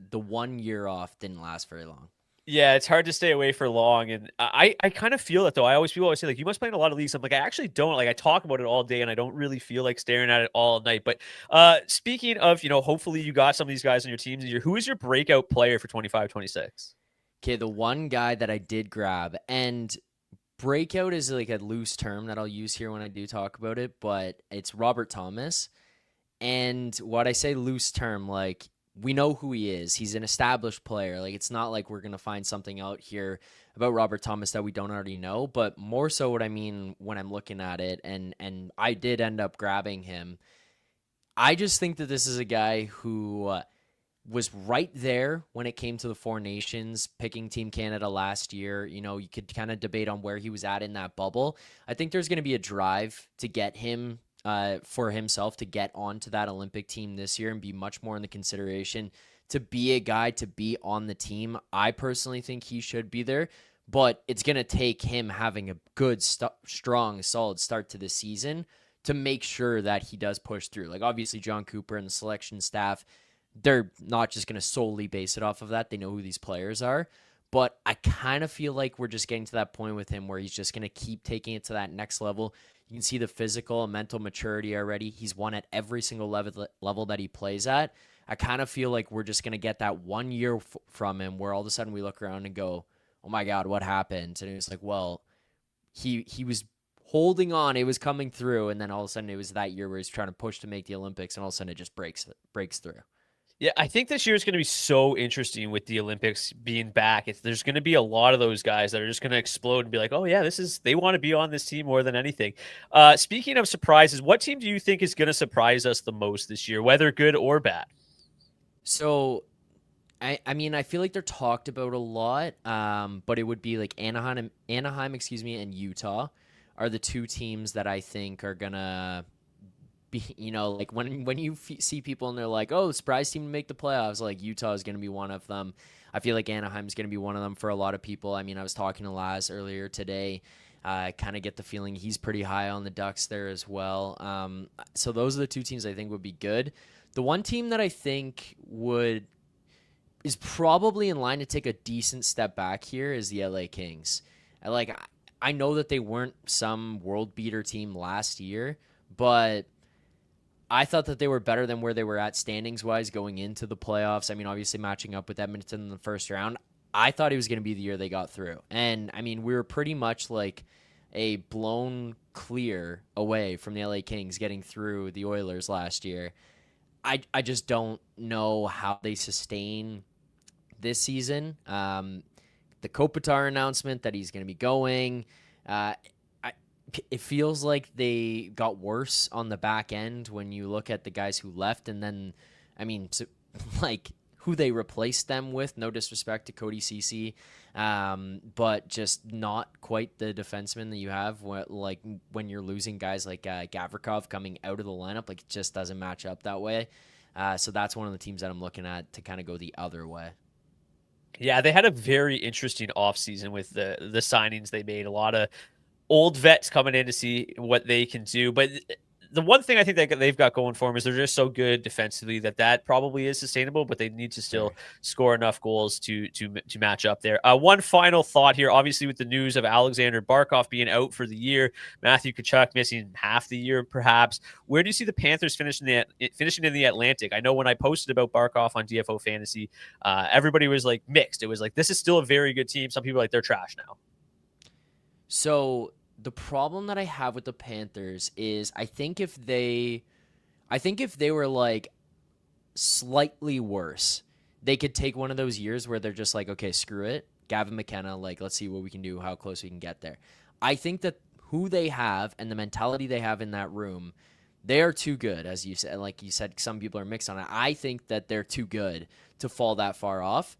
the 1 year off didn't last very long.
Yeah, it's hard to stay away for long. And I kind of feel it, though. People always say, like, you must play in a lot of leagues. I'm like, I actually don't. Like, I talk about it all day, and I don't really feel like staring at it all night. But speaking of, hopefully you got some of these guys on your teams. Who is your breakout player for 25-26?
Okay, the one guy that I did grab, and breakout is like a loose term that I'll use here when I do talk about it, but it's Robert Thomas. And what I say loose term, like, we know who he is. He's an established player. Like, it's not like we're going to find something out here about Robert Thomas that we don't already know, but more so what I mean when I'm looking at it, and I did end up grabbing him. I just think that this is a guy who was right there when it came to the Four Nations, picking Team Canada last year. You could kind of debate on where he was at in that bubble. I think there's going to be a drive to get him for himself to get onto that Olympic team this year and be much more in the consideration to be a guy to be on the team. I personally think he should be there, but it's going to take him having a good, strong, solid start to the season to make sure that he does push through. Like, obviously, John Cooper and the selection staff, they're not just going to solely base it off of that. They know who these players are. But I kind of feel like we're just getting to that point with him where he's just going to keep taking it to that next level. You can see the physical and mental maturity already. He's won at every single level that he plays at. I kind of feel like we're just going to get that 1 year from him where all of a sudden we look around and go, oh my God, what happened? And it's like, well, he was holding on. It was coming through. And then all of a sudden it was that year where he's trying to push to make the Olympics. And all of a sudden it just breaks through.
Yeah, I think this year is going to be so interesting with the Olympics being back. There's going to be a lot of those guys that are just going to explode and be like, oh, yeah, they want to be on this team more than anything. Speaking of surprises, what team do you think is going to surprise us the most this year, whether good or bad?
So, I mean, I feel like they're talked about a lot, but it would be like Anaheim, and Utah are the two teams that I think are going to be, like when you see people and they're like, oh, surprise team to make the playoffs, like Utah is going to be one of them. I feel like Anaheim is going to be one of them for a lot of people. I mean, I was talking to Laz earlier today. I kind of get the feeling he's pretty high on the Ducks there as well. So those are the two teams I think would be good. The one team that I think is probably in line to take a decent step back here is the LA Kings. I know that they weren't some world beater team last year, but I thought that they were better than where they were at standings-wise going into the playoffs. I mean, obviously matching up with Edmonton in the first round. I thought it was going to be the year they got through. And, I mean, we were pretty much like a blown clear away from the LA Kings getting through the Oilers last year. I just don't know how they sustain this season. The Kopitar announcement that he's going to be going, it feels like they got worse on the back end when you look at the guys who left, and then, I mean, like who they replaced them with. No disrespect to Cody Ceci, but just not quite the defenseman that you have. Like when you're losing guys like Gavrikov coming out of the lineup, like it just doesn't match up that way. So that's one of the teams that I'm looking at to kind of go the other way.
Yeah, they had a very interesting offseason with the signings they made. A lot of old vets coming in to see what they can do. But the one thing I think that they've got going for them is they're just so good defensively that probably is sustainable, but they need to still score enough goals to match up there. One final thought here, obviously with the news of Alexander Barkov being out for the year, Matthew Tkachuk missing half the year perhaps. Where do you see the Panthers finishing in the Atlantic? I know when I posted about Barkov on DFO Fantasy, everybody was like mixed. It was like, this is still a very good team. Some people are like, they're trash now.
So the problem that I have with the Panthers is I think if they were like slightly worse, they could take one of those years where they're just like, okay, screw it. Gavin McKenna, like, let's see what we can do, how close we can get there. I think that who they have and the mentality they have in that room, they are too good, as you said. Like you said, some people are mixed on it. I think that they're too good to fall that far off.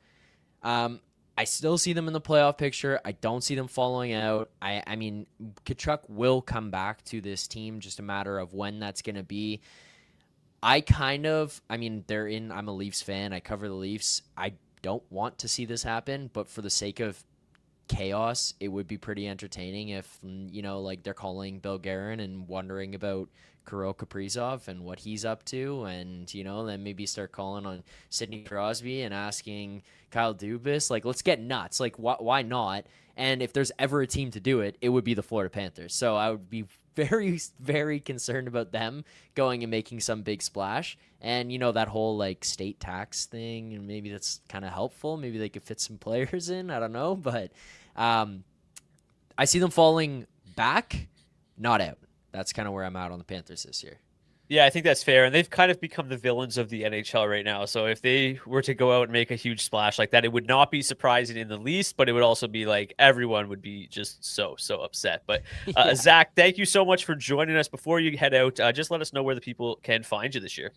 I still see them in the playoff picture. I don't see them falling out. I mean, Tkachuk will come back to this team, just a matter of when that's going to be. I'm a Leafs fan. I cover the Leafs. I don't want to see this happen, but for the sake of chaos, it would be pretty entertaining if, like they're calling Bill Guerin and wondering about Kirill Kaprizov and what he's up to, and then maybe start calling on Sidney Crosby and asking Kyle Dubas. Like, let's get nuts. Like, why not? And if there's ever a team to do it, it would be the Florida Panthers. So I would be very, very concerned about them going and making some big splash. And that whole like state tax thing, and maybe that's kind of helpful. Maybe they could fit some players in. I don't know, but I see them falling back, not out. That's kind of where I'm at on the Panthers this year.
Yeah, I think that's fair. And they've kind of become the villains of the NHL right now. So if they were to go out and make a huge splash like that, it would not be surprising in the least, but it would also be like everyone would be just so upset. But
Yeah.
Zach, thank you so much for joining us. Before you head out, just let us know where the people can find you this year.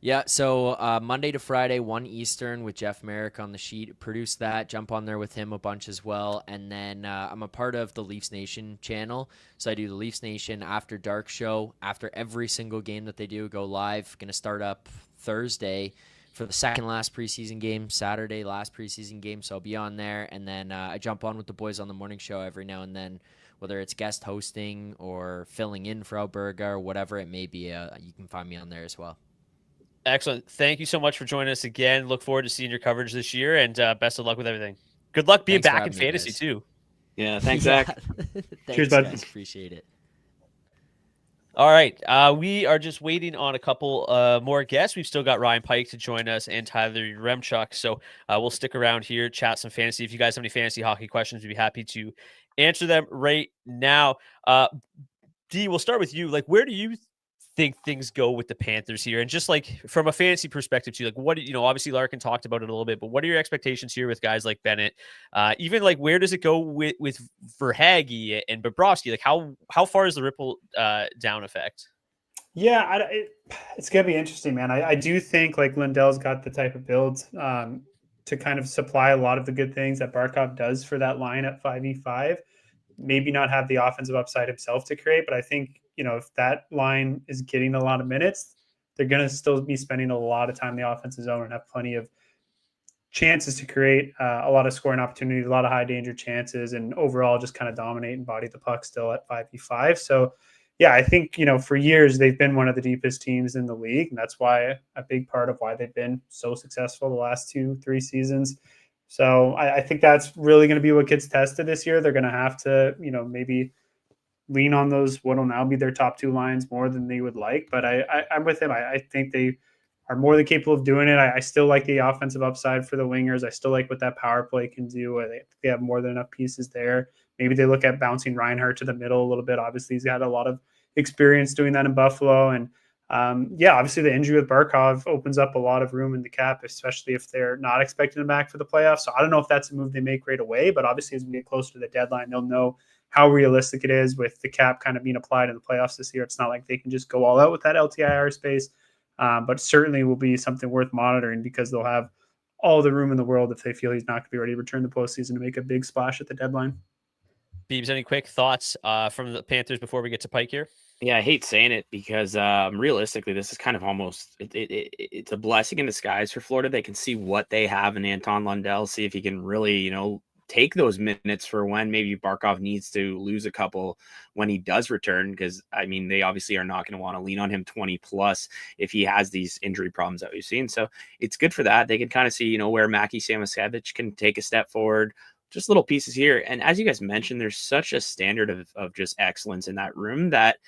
Yeah, so Monday to Friday, 1 Eastern with Jeff Marek on the sheet. Produce that. Jump on there with him a bunch as well. And then I'm a part of the Leafs Nation channel. So I do the Leafs Nation After Dark show. After every single game that they do, go live. Going to start up Thursday for the second last preseason game. Saturday, last preseason game. So I'll be on there. And then I jump on with the boys on the morning show every now and then, whether it's guest hosting or filling in for Alberga or whatever it may be. You can find me on there as well.
Excellent. Thank you so much for joining us again. Look forward to seeing your coverage this year, and best of luck with everything. Good luck being back in fantasy too.
Yeah, thanks, Zach.
Thanks,
Cheers, bud.
guys. Appreciate it.
All right. We are just waiting on a couple more guests. We've still got Ryan Pike to join us and Tyler Remchuk. So we'll stick around here, chat some fantasy. If you guys have any fantasy hockey questions, we'd be happy to answer them right now. D, we'll start with you. Like, where do you think things go with the Panthers here? And just like from a fantasy perspective too, like what, obviously Larkin talked about it a little bit, but what are your expectations here with guys like Bennett? Even like, where does it go with Verhaeghe and Bobrovsky? Like how far is the ripple down effect?
Yeah, it's going to be interesting, man. I do think like Lindell's got the type of build to kind of supply a lot of the good things that Barkov does for that line at 5v5. Maybe not have the offensive upside himself to create, but I think, if that line is getting a lot of minutes, they're going to still be spending a lot of time in the offensive zone and have plenty of chances to create a lot of scoring opportunities, a lot of high danger chances, and overall just kind of dominate and body the puck still at 5v5. So, yeah, I think, for years they've been one of the deepest teams in the league. And that's why a big part of why they've been so successful the last 2-3 seasons. So I think that's really going to be what gets tested this year. They're going to have to, maybe lean on those what will now be their top two lines more than they would like. But I'm with him. I think they are more than capable of doing it. I still like the offensive upside for the wingers. I still like what that power play can do. I think they have more than enough pieces there. Maybe they look at bouncing Reinhart to the middle a little bit. Obviously, he's got a lot of experience doing that in Buffalo. And obviously the injury with Barkov opens up a lot of room in the cap, especially if they're not expecting him back for the playoffs. So I don't know if that's a move they make right away, but obviously as we get closer to the deadline, they'll know how realistic it is with the cap kind of being applied in the playoffs this year. It's not like they can just go all out with that LTIR space, but certainly will be something worth monitoring because they'll have all the room in the world if they feel he's not going to be ready to return the postseason to make a big splash at the deadline.
Beebs, any quick thoughts from the Panthers before we get to Pike here?
Yeah, I hate saying it because realistically, this is kind of almost it's a blessing in disguise for Florida. They can see what they have in Anton Lundell, see if he can really, take those minutes for when maybe Barkov needs to lose a couple when he does return. Because they obviously are not going to want to lean on him 20 plus if he has these injury problems that we've seen. So it's good for that. They can kind of see, where Mackie Samoskevich can take a step forward. Just little pieces here. And as you guys mentioned, there's such a standard of just excellence in that room that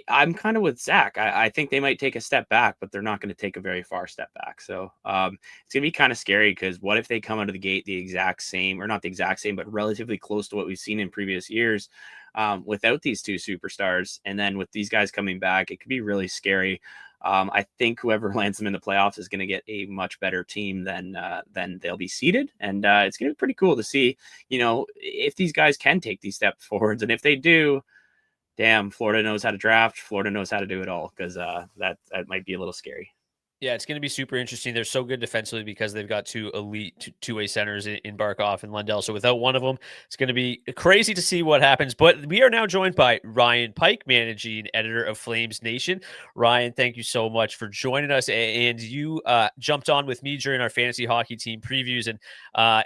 I'm kind of with Zach. I think they might take a step back, but they're not going to take a very far step back. So it's going to be kind of scary because what if they come out of the gate the exact same, or not the exact same, but relatively close to what we've seen in previous years without these two superstars. And then with these guys coming back, it could be really scary. I think whoever lands them in the playoffs is going to get a much better team than they'll be seeded. And it's going to be pretty cool to see, if these guys can take these steps forwards. And if they do, damn, Florida knows how to draft. Florida knows how to do it all because that might be a little scary.
Yeah, it's going to be super interesting. They're so good defensively because they've got two elite two-way centers in Barkov and Lundell. So without one of them, it's going to be crazy to see what happens. But we are now joined by Ryan Pike, managing editor of Flames Nation. Ryan, thank you so much for joining us. And you jumped on with me during our fantasy hockey team previews. And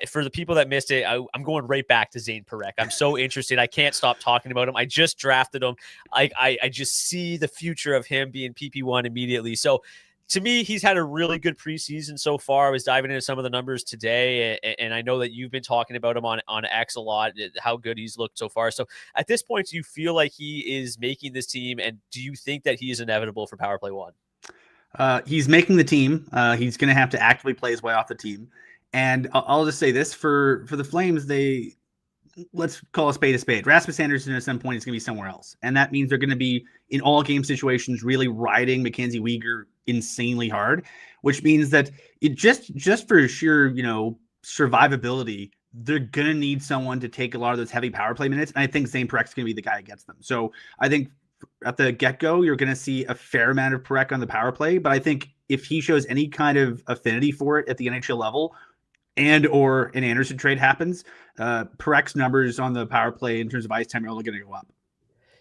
for the people that missed it, I'm going right back to Zane Parekh. I'm so interested. I can't stop talking about him. I just drafted him. I just see the future of him being PP1 immediately. So to me, he's had a really good preseason so far. I was diving into some of the numbers today, and I know that you've been talking about him on X a lot, how good he's looked so far. So at this point, do you feel like he is making this team, and do you think that he is inevitable for Power Play 1?
He's making the team. He's going to have to actively play his way off the team. And I'll just say this, for the Flames, let's call a spade. Rasmus Anderson at some point is going to be somewhere else. And that means they're going to be, in all game situations, really riding Mackenzie Weegar insanely hard, which means that it just for sheer, survivability, they're going to need someone to take a lot of those heavy power play minutes. And I think Zane Parekh is going to be the guy that gets them. So I think at the get-go, you're going to see a fair amount of Parekh on the power play. But I think if he shows any kind of affinity for it at the NHL level, and or an Anderson trade happens, Parex's numbers on the power play in terms of ice time are only going to go up.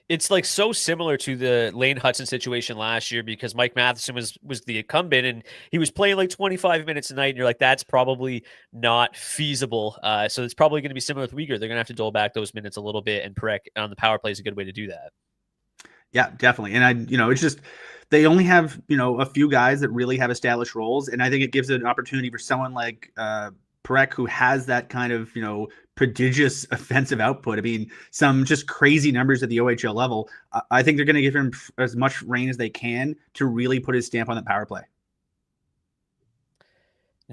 It's like so similar to the Lane Hutton situation last year because Mike Matheson was the incumbent and he was playing like 25 minutes a night. And you're like, that's probably not feasible. So it's probably going to be similar with Weegar. They're going to have to dole back those minutes a little bit, and Parekh on the power play is a good way to do that.
Yeah, definitely. And it's just, they only have, a few guys that really have established roles. And I think it gives an opportunity for someone like Parekh, who has that kind of, prodigious offensive output. I mean, some just crazy numbers at the OHL level. I think they're going to give him as much reign as they can to really put his stamp on the power play.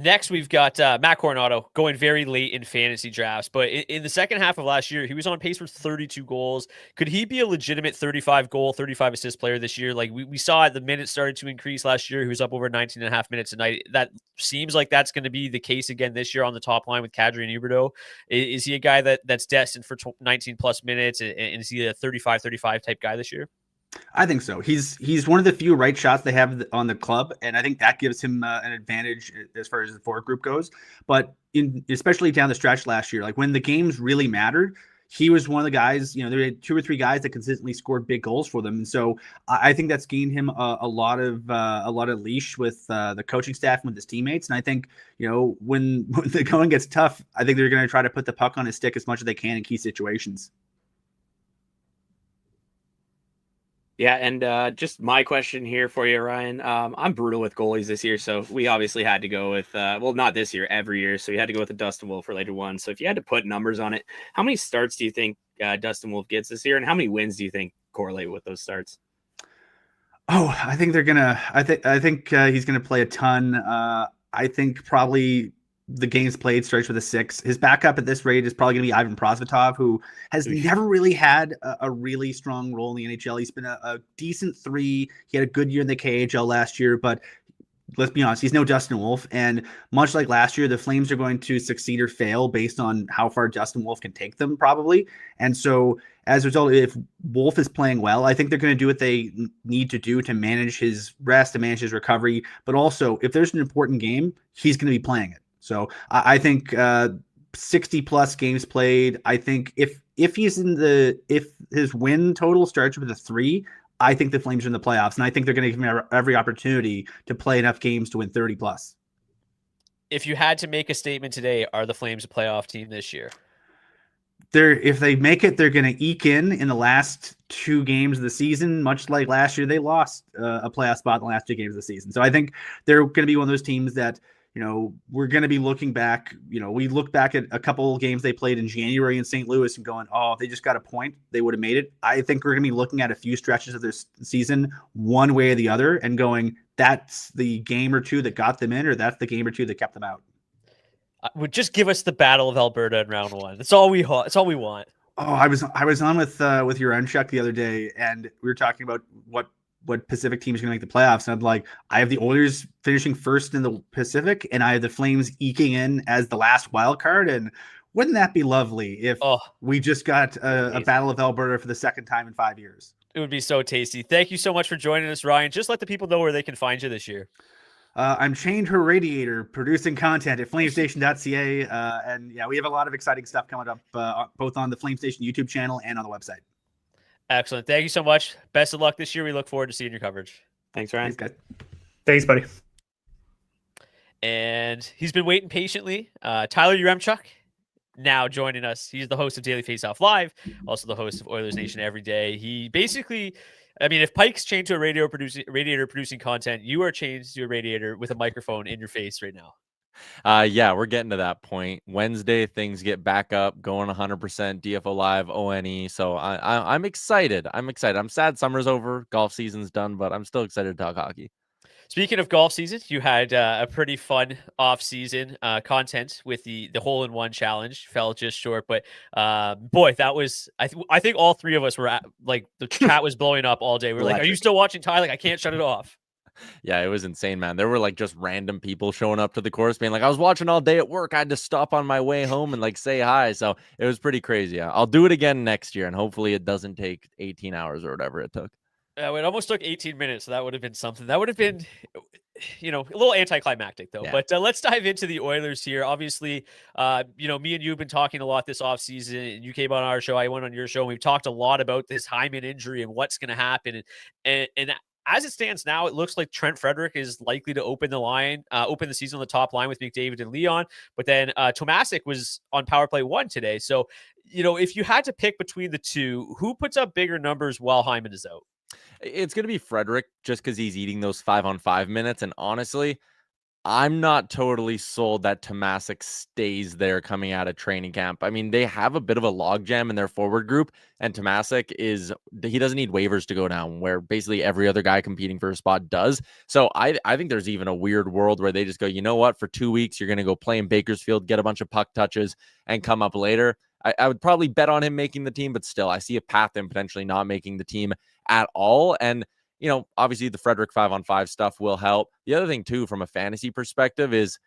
Next, we've got Matt Coronado going very late in fantasy drafts, but in the second half of last year, he was on pace for 32 goals. Could he be a legitimate 35 goal, 35 assist player this year? Like we saw the minutes started to increase last year. He was up over 19 and a half minutes a night. That seems like that's going to be the case again this year on the top line with Kadri and Huberdeau. Is he a guy that's destined for 19 plus minutes? And is he a 35 type guy this year?
I think so. He's one of the few right shots they have on the club, and I think that gives him an advantage as far as the forward group goes. But especially down the stretch last year, like when the games really mattered, he was one of the guys. You know, there were 2 or 3 guys that consistently scored big goals for them, and so I think that's gained him a lot of leash with the coaching staff and with his teammates. And I think, you know, when the going gets tough, I think they're going to try to put the puck on his stick as much as they can in key situations.
Yeah, and just my question here for you, Ryan. I'm brutal with goalies this year, so we obviously had to go with, well, not this year, every year. So we had to go with the Dustin Wolf-related one. So if you had to put numbers on it, how many starts do you think Dustin Wolf gets this year, and how many wins do you think correlate with those starts?
Oh, I think they're gonna. I think he's gonna play a ton. I think probably the games played starts with a 6. His backup at this rate is probably going to be Ivan Prosvetov, who has never really had a really strong role in the NHL. He's been a decent 3. He had a good year in the KHL last year, but let's be honest, he's no Dustin Wolf. And much like last year, the Flames are going to succeed or fail based on how far Dustin Wolf can take them, probably. And so as a result, if Wolf is playing well, I think they're going to do what they need to do to manage his rest, to manage his recovery. But also, if there's an important game, he's going to be playing it. So I think 60 plus games played. I think if his win total starts with a 3, I think the Flames are in the playoffs, and I think they're going to give him every opportunity to play enough games to win 30 plus.
If you had to make a statement today, are the Flames a playoff team this year?
If they make it, they're going to eke in the last 2 games of the season, much like last year. They lost a playoff spot in the last 2 games of the season. So I think they're going to be one of those teams that, you know, we're going to be looking back. You know, we look back at a couple of games they played in January in St. Louis and going, oh, if they just got a point, they would have made it. I think we're going to be looking at a few stretches of this season one way or the other and going, that's the game or 2 that got them in, or that's the game or 2 that kept them out.
Would just give us the Battle of Alberta in round 1. That's all we want. That's all we want.
Oh, I was on with Yaremchuk the other day, and we were talking about what Pacific team is going to make the playoffs. And I'm like, I have the Oilers finishing first in the Pacific, and I have the Flames eking in as the last wild card. And wouldn't that be lovely if we just got a Battle of Alberta for the second time in 5 years? It
would be so tasty. Thank you so much for joining us, Ryan. Just let the people know where they can find you this year.
I'm Chained Her Radiator, producing content at flamestation.ca. And yeah, we have a lot of exciting stuff coming up, both on the Flamestation YouTube channel and on the website.
Excellent. Thank you so much. Best of luck this year. We look forward to seeing your coverage.
Thanks, Ryan.
Thanks, guys.
Thanks, buddy.
And he's been waiting patiently. Tyler Yaremchuk now joining us. He's the host of Daily Faceoff Live, also the host of Oilers Nation Every Day. He basically, I mean, if Pike's chained to a radiator producing content, you are chained to a radiator with a microphone in your face right now.
Yeah, we're getting to that point. Wednesday, things get back up, going 100% DFO Live, ONE. So I'm excited. I'm sad summer's over, golf season's done, but I'm still excited to talk hockey.
Speaking of golf season, you had a pretty fun off-season content with the hole-in-one challenge. Fell just short, but boy, that was I think all 3 of us were at, like, the chat was blowing up all day. We were like, "Are you still watching, Ty? Like, I can't shut it off."
Yeah, it was insane, man. There were like just random people showing up to the course being like, I was watching all day at work. I had to stop on my way home and like say hi. So it was pretty crazy. I'll do it again next year, and hopefully it doesn't take 18 hours or whatever it took.
It almost took 18 minutes, so that would have been something. That would have been, you know, a little anticlimactic, though. Yeah. But let's dive into the Oilers here. Obviously, you know, me and you have been talking a lot this offseason, and you came on our show. I went on your show, and we've talked a lot about this Hyman injury and what's going to happen. And as it stands now, it looks like Trent Frederick is likely to open the season on the top line with McDavid and Leon. But then Tomasic was on power play 1 today. So, you know, if you had to pick between the 2, who puts up bigger numbers while Hyman is out?
It's going to be Frederick, just because he's eating those 5-on-5 minutes. And honestly, I'm not totally sold that Tomasic stays there coming out of training camp. I mean, they have a bit of a logjam in their forward group, and Tomasic he doesn't need waivers to go down, where basically every other guy competing for a spot does. So I think there's even a weird world where they just go, you know what, for 2 weeks, you're going to go play in Bakersfield, get a bunch of puck touches, and come up later. I would probably bet on him making the team, but still, I see a path in potentially not making the team at all. And obviously the Frederick 5-on-5 stuff will help. The other thing too, from a fantasy perspective is,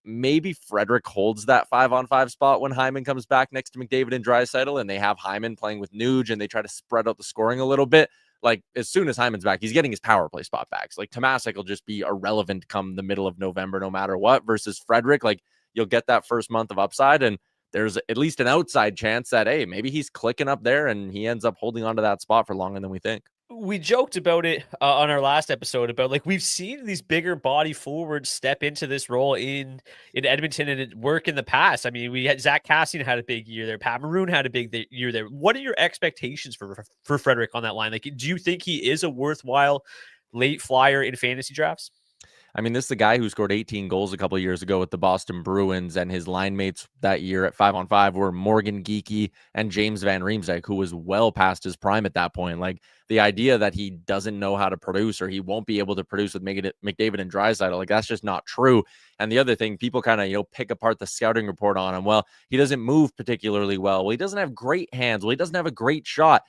maybe Frederick holds that 5-on-5 spot when Hyman comes back next to McDavid and Draisaitl, and they have Hyman playing with Nuge, and they try to spread out the scoring a little bit. Like, as soon as Hyman's back, he's getting his power play spot back. So, like, Tomasic will just be irrelevant come the middle of November, no matter what, versus Frederick. Like, you'll get that first month of upside, and there's at least an outside chance that, hey, maybe he's clicking up there and he ends up holding onto that spot for longer than we think.
We joked about it on our last episode about, like, we've seen these bigger body forwards step into this role in Edmonton and it work in the past. I mean, we had Zach Cassian had a big year there. Pat Maroon had a big year there. What are your expectations for Frederick on that line? Like, do you think he is a worthwhile late flyer in fantasy drafts?
I mean, this is the guy who scored 18 goals a couple of years ago with the Boston Bruins, and his line mates that year at 5-on-5 were Morgan Geekie and James Van Riemsdyk, who was well past his prime at that point. Like, the idea that he doesn't know how to produce or he won't be able to produce with McDavid and Draisaitl, like, that's just not true. And the other thing, people kind of, pick apart the scouting report on him. Well, he doesn't move particularly well. Well, he doesn't have great hands. Well, he doesn't have a great shot.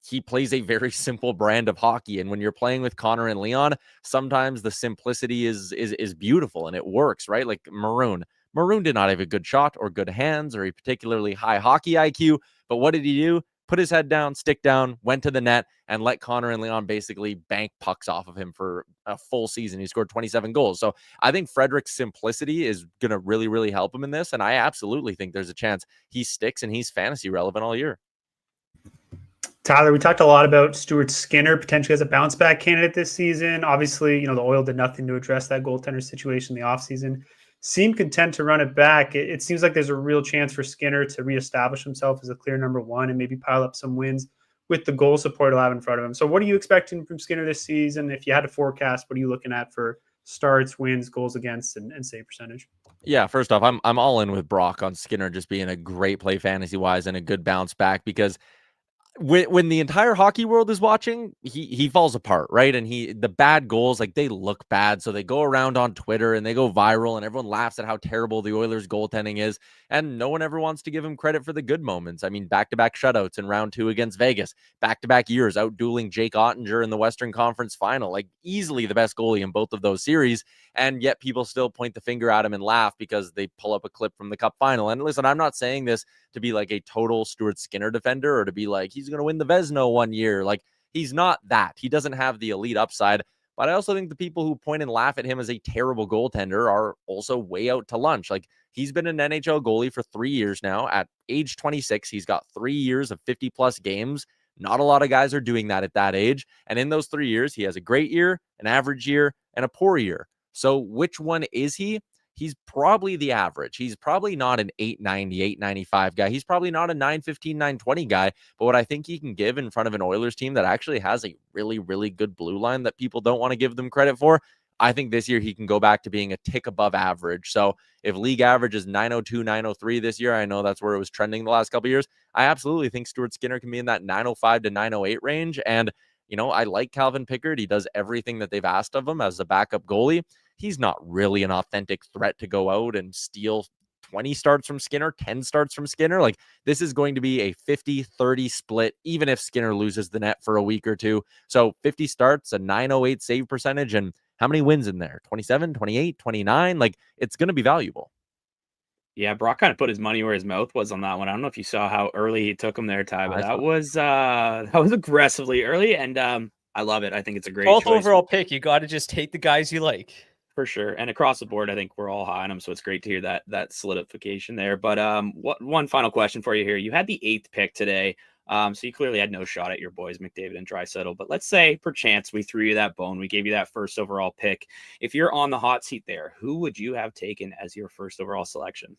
He plays a very simple brand of hockey. And when you're playing with Connor and Leon, sometimes the simplicity is beautiful and it works, right? Like Maroon did not have a good shot or good hands or a particularly high hockey IQ. But what did he do? Put his head down, stick down, went to the net, and let Connor and Leon basically bank pucks off of him for a full season. He scored 27 goals. So I think Frederick's simplicity is going to really, really help him in this. And I absolutely think there's a chance he sticks and he's fantasy relevant all year.
Tyler, we talked a lot about Stuart Skinner potentially as a bounce back candidate this season. Obviously, the Oil did nothing to address that goaltender situation in the offseason. Seemed content to run it back. It seems like there's a real chance for Skinner to reestablish himself as a clear number one and maybe pile up some wins with the goal support he'll have in front of him. So what are you expecting from Skinner this season? If you had to forecast, what are you looking at for starts, wins, goals against, and save percentage?
Yeah, first off, I'm all in with Brock on Skinner just being a great play fantasy-wise and a good bounce back, because when the entire hockey world is watching, he falls apart, right? And the bad goals, like, they look bad, so they go around on Twitter and they go viral, and everyone laughs at how terrible the Oilers goaltending is, and no one ever wants to give him credit for the good moments. I mean, back-to-back shutouts in round 2 against Vegas, back-to-back years out-dueling Jake Ottinger in the Western Conference Final, like, easily the best goalie in both of those series, and yet people still point the finger at him and laugh because they pull up a clip from the Cup Final. And listen, I'm not saying this to be like a total Stuart Skinner defender or to be like, he's going to win the Vezina one year. Like, he's not that. He doesn't have the elite upside. But I also think the people who point and laugh at him as a terrible goaltender are also way out to lunch. Like, he's been an NHL goalie for 3 years now. At age 26, he's got 3 years of 50-plus games. Not a lot of guys are doing that at that age. And in those 3 years, he has a great year, an average year, and a poor year. So which one is he? He's probably the average. He's probably not an 890, 895 guy. He's probably not a 915, 920 guy. But what I think he can give in front of an Oilers team that actually has a really, really good blue line that people don't want to give them credit for, I think this year he can go back to being a tick above average. So if league average is 902, 903 this year, I know that's where it was trending the last couple of years. I absolutely think Stuart Skinner can be in that 905 to 908 range. And, I like Calvin Pickard. He does everything that they've asked of him as a backup goalie. He's not really an authentic threat to go out and steal 20 starts from Skinner, 10 starts from Skinner. Like, this is going to be a 50-30 split, even if Skinner loses the net for a week or two. So 50 starts, a 908 save percentage, and how many wins in there? 27, 28, 29? Like, it's going to be valuable.
Yeah, Brock kind of put his money where his mouth was on that one. I don't know if you saw how early he took him there, Ty, but that was aggressively early, and I love it. I think it's a great
12th
choice.
overall pick. You got to just take the guys you like.
For sure. And across the board, I think we're all high on him. So it's great to hear that solidification there. But one final question for you here. You had the 8th pick today. So you clearly had no shot at your boys, McDavid and Draisaitl. But let's say, perchance, we threw you that bone. We gave you that first overall pick. If you're on the hot seat there, who would you have taken as your first overall selection?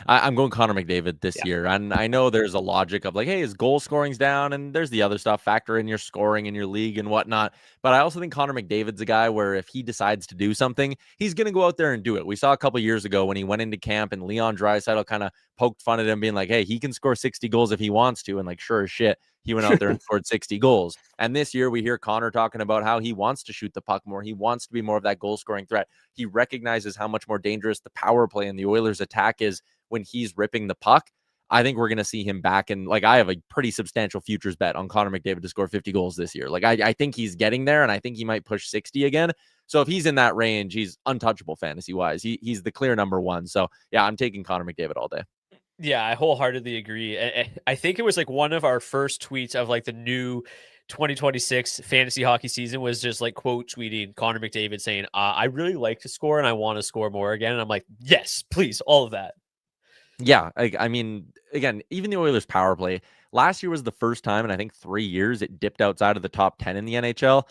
I'm going Connor McDavid this year. And I know there's a logic of like, hey, his goal scoring's down and there's the other stuff, factor in your scoring in your league and whatnot. But I also think Connor McDavid's a guy where if he decides to do something, he's going to go out there and do it. We saw a couple years ago when he went into camp and Leon Draisaitl kind of poked fun at him being like, hey, he can score 60 goals if he wants to. And like, sure as shit, he went out there and scored 60 goals. And this year we hear Connor talking about how he wants to shoot the puck more. He wants to be more of that goal scoring threat. He recognizes how much more dangerous the power play and the Oilers attack is when he's ripping the puck. I think we're going to see him back. And like, I have a pretty substantial futures bet on Connor McDavid to score 50 goals this year. Like, I think he's getting there and I think he might push 60 again. So if he's in that range, he's untouchable fantasy wise. He's the clear number one. So yeah, I'm taking Connor McDavid all day.
Yeah, I wholeheartedly agree. I think it was like one of our first tweets of like the new 2026 fantasy hockey season was just like quote tweeting Connor McDavid saying, I really like to score and I want to score more again. And I'm like, yes, please, all of that.
Yeah, I mean, again, even the Oilers power play last year was the first time in I think 3 years it dipped outside of the top 10 in the NHL.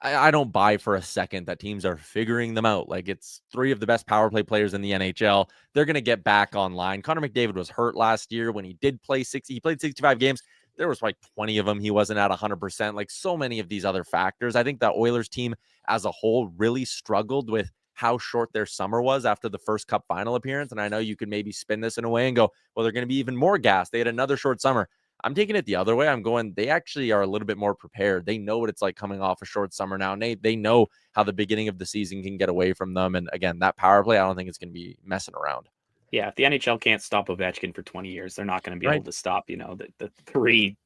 I don't buy for a second that teams are figuring them out. Like, it's 3 of the best power play players in the NHL. They're going to get back online. Connor McDavid was hurt last year when he did play 60. He played 65 games. There was like 20 of them he wasn't at 100%. Like so many of these other factors. I think the Oilers team as a whole really struggled with how short their summer was after the first cup final appearance. And I know you could maybe spin this in a way and go, well, they're going to be even more gassed. They had another short summer. I'm taking it the other way. I'm going, they actually are a little bit more prepared. They know what it's like coming off a short summer now. And they know how the beginning of the season can get away from them. And again, that power play, I don't think it's going to be messing around.
Yeah, if the NHL can't stop Ovechkin for 20 years, they're not going to be able to stop, the 3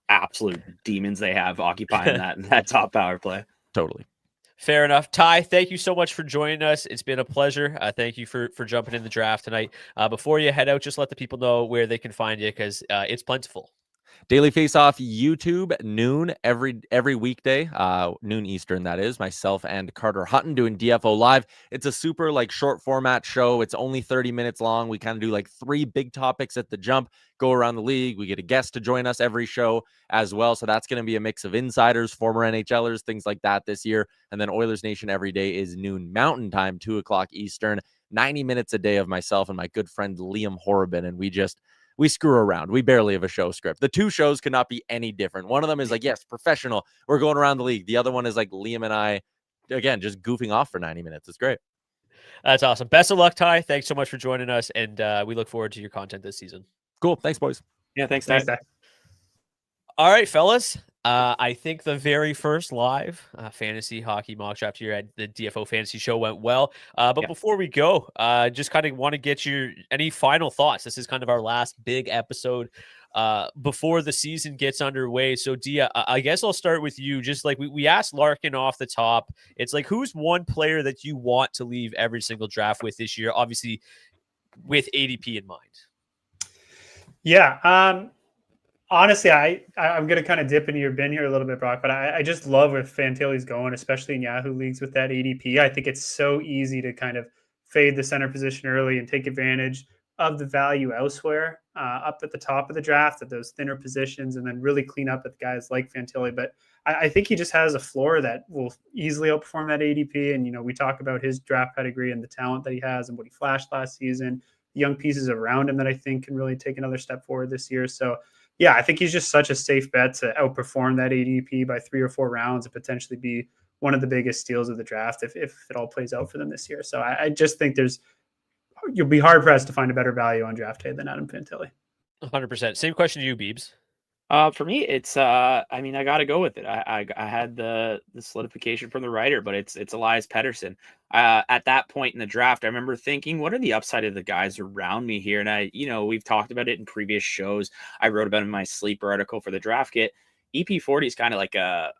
absolute demons they have occupying that top power play.
Totally.
Fair enough. Ty, thank you so much for joining us. It's been a pleasure. Thank you for jumping in the draft tonight. Before you head out, just let the people know where they can find you because it's plentiful.
Daily Faceoff YouTube, noon every weekday, noon Eastern, that is. Myself and Carter Hutton doing DFO Live. It's a super short format show. It's only 30 minutes long. We kind of do 3 big topics at the jump, go around the league. We get a guest to join us every show as well. So that's going to be a mix of insiders, former NHLers, things like that this year. And then Oilers Nation every day is noon Mountain Time, 2 o'clock Eastern, 90 minutes a day of myself and my good friend Liam Horrobin. And we screw around. We barely have a show script. The 2 shows could not be any different. One of them is yes, professional. We're going around the league. The other one is Liam and I, again, just goofing off for 90 minutes. It's great.
That's awesome. Best of luck, Ty. Thanks so much for joining us. And we look forward to your content this season.
Cool. Thanks, boys.
Yeah, thanks, Ty.
All right, fellas. I think the very first live fantasy hockey mock draft here at the DFO Fantasy Show went well. But before we go, just kind of want to get any final thoughts. This is kind of our last big episode before the season gets underway. So, Dia, I guess I'll start with you. Just we asked Larkin off the top. It's who's one player that you want to leave every single draft with this year? Obviously, with ADP in mind.
Yeah. Honestly, I'm going to kind of dip into your bin here a little bit, Brock, but I just love where Fantilli's going, especially in Yahoo leagues with that ADP. I think it's so easy to kind of fade the center position early and take advantage of the value elsewhere up at the top of the draft at those thinner positions and then really clean up at guys like Fantilli. But I think he just has a floor that will easily outperform that ADP. And, we talk about his draft pedigree and the talent that he has and what he flashed last season, the young pieces around him that I think can really take another step forward this year. So, yeah, I think he's just such a safe bet to outperform that ADP by 3 or 4 rounds and potentially be one of the biggest steals of the draft if it all plays out for them this year. So I just think you'll be hard pressed to find a better value on draft day than Adam Fantilli.
100%. Same question to you, Beebs.
For me, it's I got to go with it. I had the solidification from the writer, but it's Elias Pettersson. At that point in the draft, I remember thinking, what are the upside of the guys around me here? And we've talked about it in previous shows. I wrote about it in my sleeper article for the draft kit. EP40 is kind of like a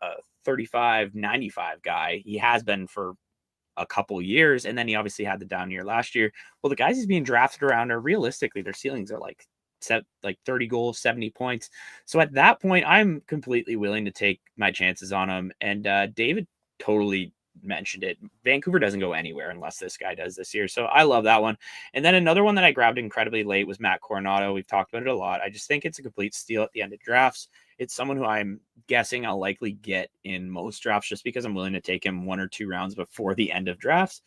35-95 guy. He has been for a couple years, and then he obviously had the down year last year. Well, the guys he's being drafted around are realistically, their ceilings are set 30 goals, 70 points. So at that point, I'm completely willing to take my chances on him. And David totally mentioned it. Vancouver doesn't go anywhere unless this guy does this year. So I love that one. And then another one that I grabbed incredibly late was Matt Coronado. We've talked about it a lot. I just think it's a complete steal at the end of drafts. It's someone who I'm guessing I'll likely get in most drafts just because I'm willing to take him 1 or 2 rounds before the end of drafts.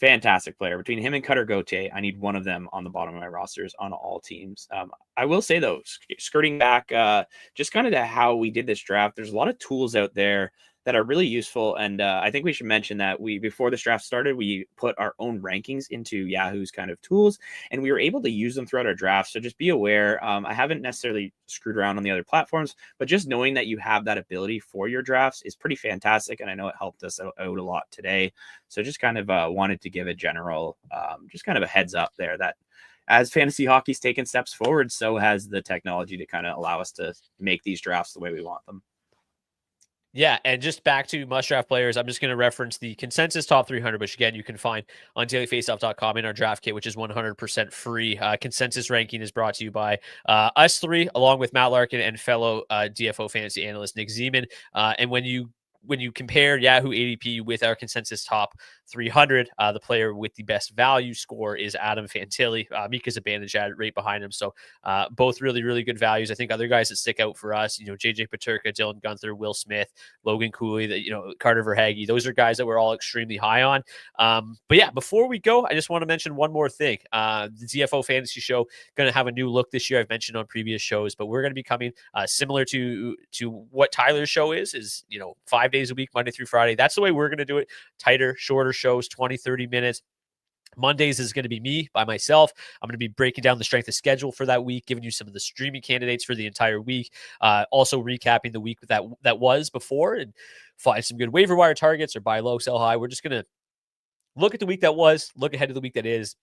fantastic player. Between him and Cutter Gauthier, I need one of them on the bottom of my rosters on all teams. I will say, though, skirting back just kind of to how we did this draft, there's a lot of tools out there that are really useful. And I think we should mention that before this draft started, we put our own rankings into Yahoo's kind of tools, and we were able to use them throughout our draft. So just be aware. I haven't necessarily screwed around on the other platforms, but just knowing that you have that ability for your drafts is pretty fantastic. And I know it helped us out a lot today. So just kind of wanted to give a general, just kind of a heads up there that as fantasy hockey's taken steps forward, so has the technology to kind of allow us to make these drafts the way we want them.
Yeah, and just back to must draft players, I'm just going to reference the consensus top 300, which again you can find on dailyfaceoff.com in our draft kit, which is 100% free. Consensus ranking is brought to you by us three, along with Matt Larkin and fellow DFO fantasy analyst Nick Zeman. And when you compare Yahoo ADP with our consensus top 300, the player with the best value score is Adam Fantilli. Mika Zibanejad right behind him. So both really, really good values. I think other guys that stick out for us, JJ Paterka, Dylan Gunther, Will Smith, Logan Cooley, Carter Verhaeghe, those are guys that we're all extremely high on. But yeah, before we go, I just want to mention one more thing. The DFO Fantasy Show going to have a new look this year. I've mentioned on previous shows, but we're going to be coming similar to what Tyler's show is 5 days a week, Monday through Friday. That's the way we're going to do it. Tighter, shorter shows, 20, 30 minutes. Mondays is going to be me by myself. I'm going to be breaking down the strength of schedule for that week, giving you some of the streaming candidates for the entire week. Also recapping the week that was before and find some good waiver wire targets or buy low, sell high. We're just going to look at the week that was, look ahead to the week that is.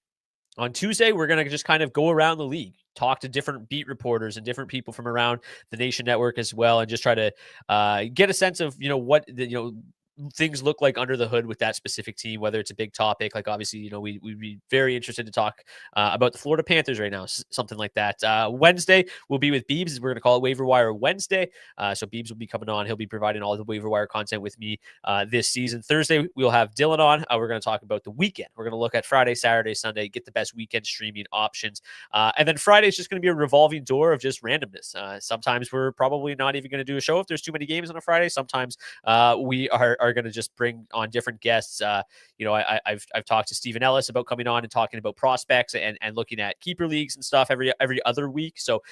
On Tuesday, we're going to just kind of go around the league, talk to different beat reporters and different people from around the Nation Network as well, and just try to get a sense of, what things look like under the hood with that specific team, whether it's a big topic. Like obviously, we'd be very interested to talk about the Florida Panthers right now, something like that. Wednesday will be with Beebs. We're going to call it Waiver Wire Wednesday. So Beebs will be coming on. He'll be providing all the waiver wire content with me this season. Thursday, we'll have Dylan on. We're going to talk about the weekend. We're going to look at Friday, Saturday, Sunday, get the best weekend streaming options. And then Friday is just going to be a revolving door of just randomness. Sometimes we're probably not even going to do a show if there's too many games on a Friday. Sometimes we are going to just bring on different guests. I've talked to Stephen Ellis about coming on and talking about prospects and looking at keeper leagues and stuff every other week. So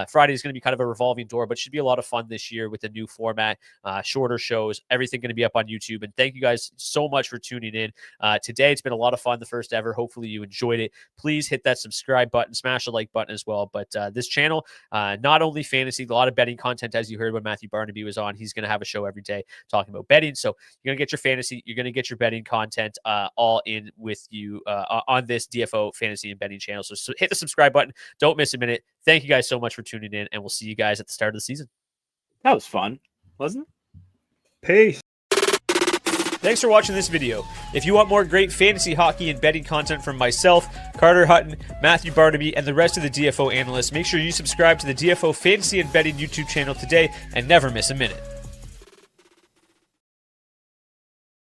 Friday is going to be kind of a revolving door, but should be a lot of fun this year with the new format, shorter shows, everything going to be up on YouTube. And thank you guys so much for tuning in today. It's been a lot of fun, the first ever. Hopefully you enjoyed it. Please hit that subscribe button, smash the like button as well. But this channel, not only fantasy, a lot of betting content, as you heard when Matthew Barnaby was on. He's going to have a show every day talking about betting. So you're going to get your fantasy, you're going to get your betting content all in with you on this DFO fantasy and betting channel. So hit the subscribe button. Don't miss a minute. Thank you guys so much for tuning in, and we'll see you guys at the start of the season.
That was fun, wasn't it?
Peace.
Thanks for watching this video. If you want more great fantasy hockey and betting content from myself, Carter Hutton, Matthew Barnaby, and the rest of the DFO analysts, make sure you subscribe to the DFO Fantasy and Betting YouTube channel today and never miss a minute.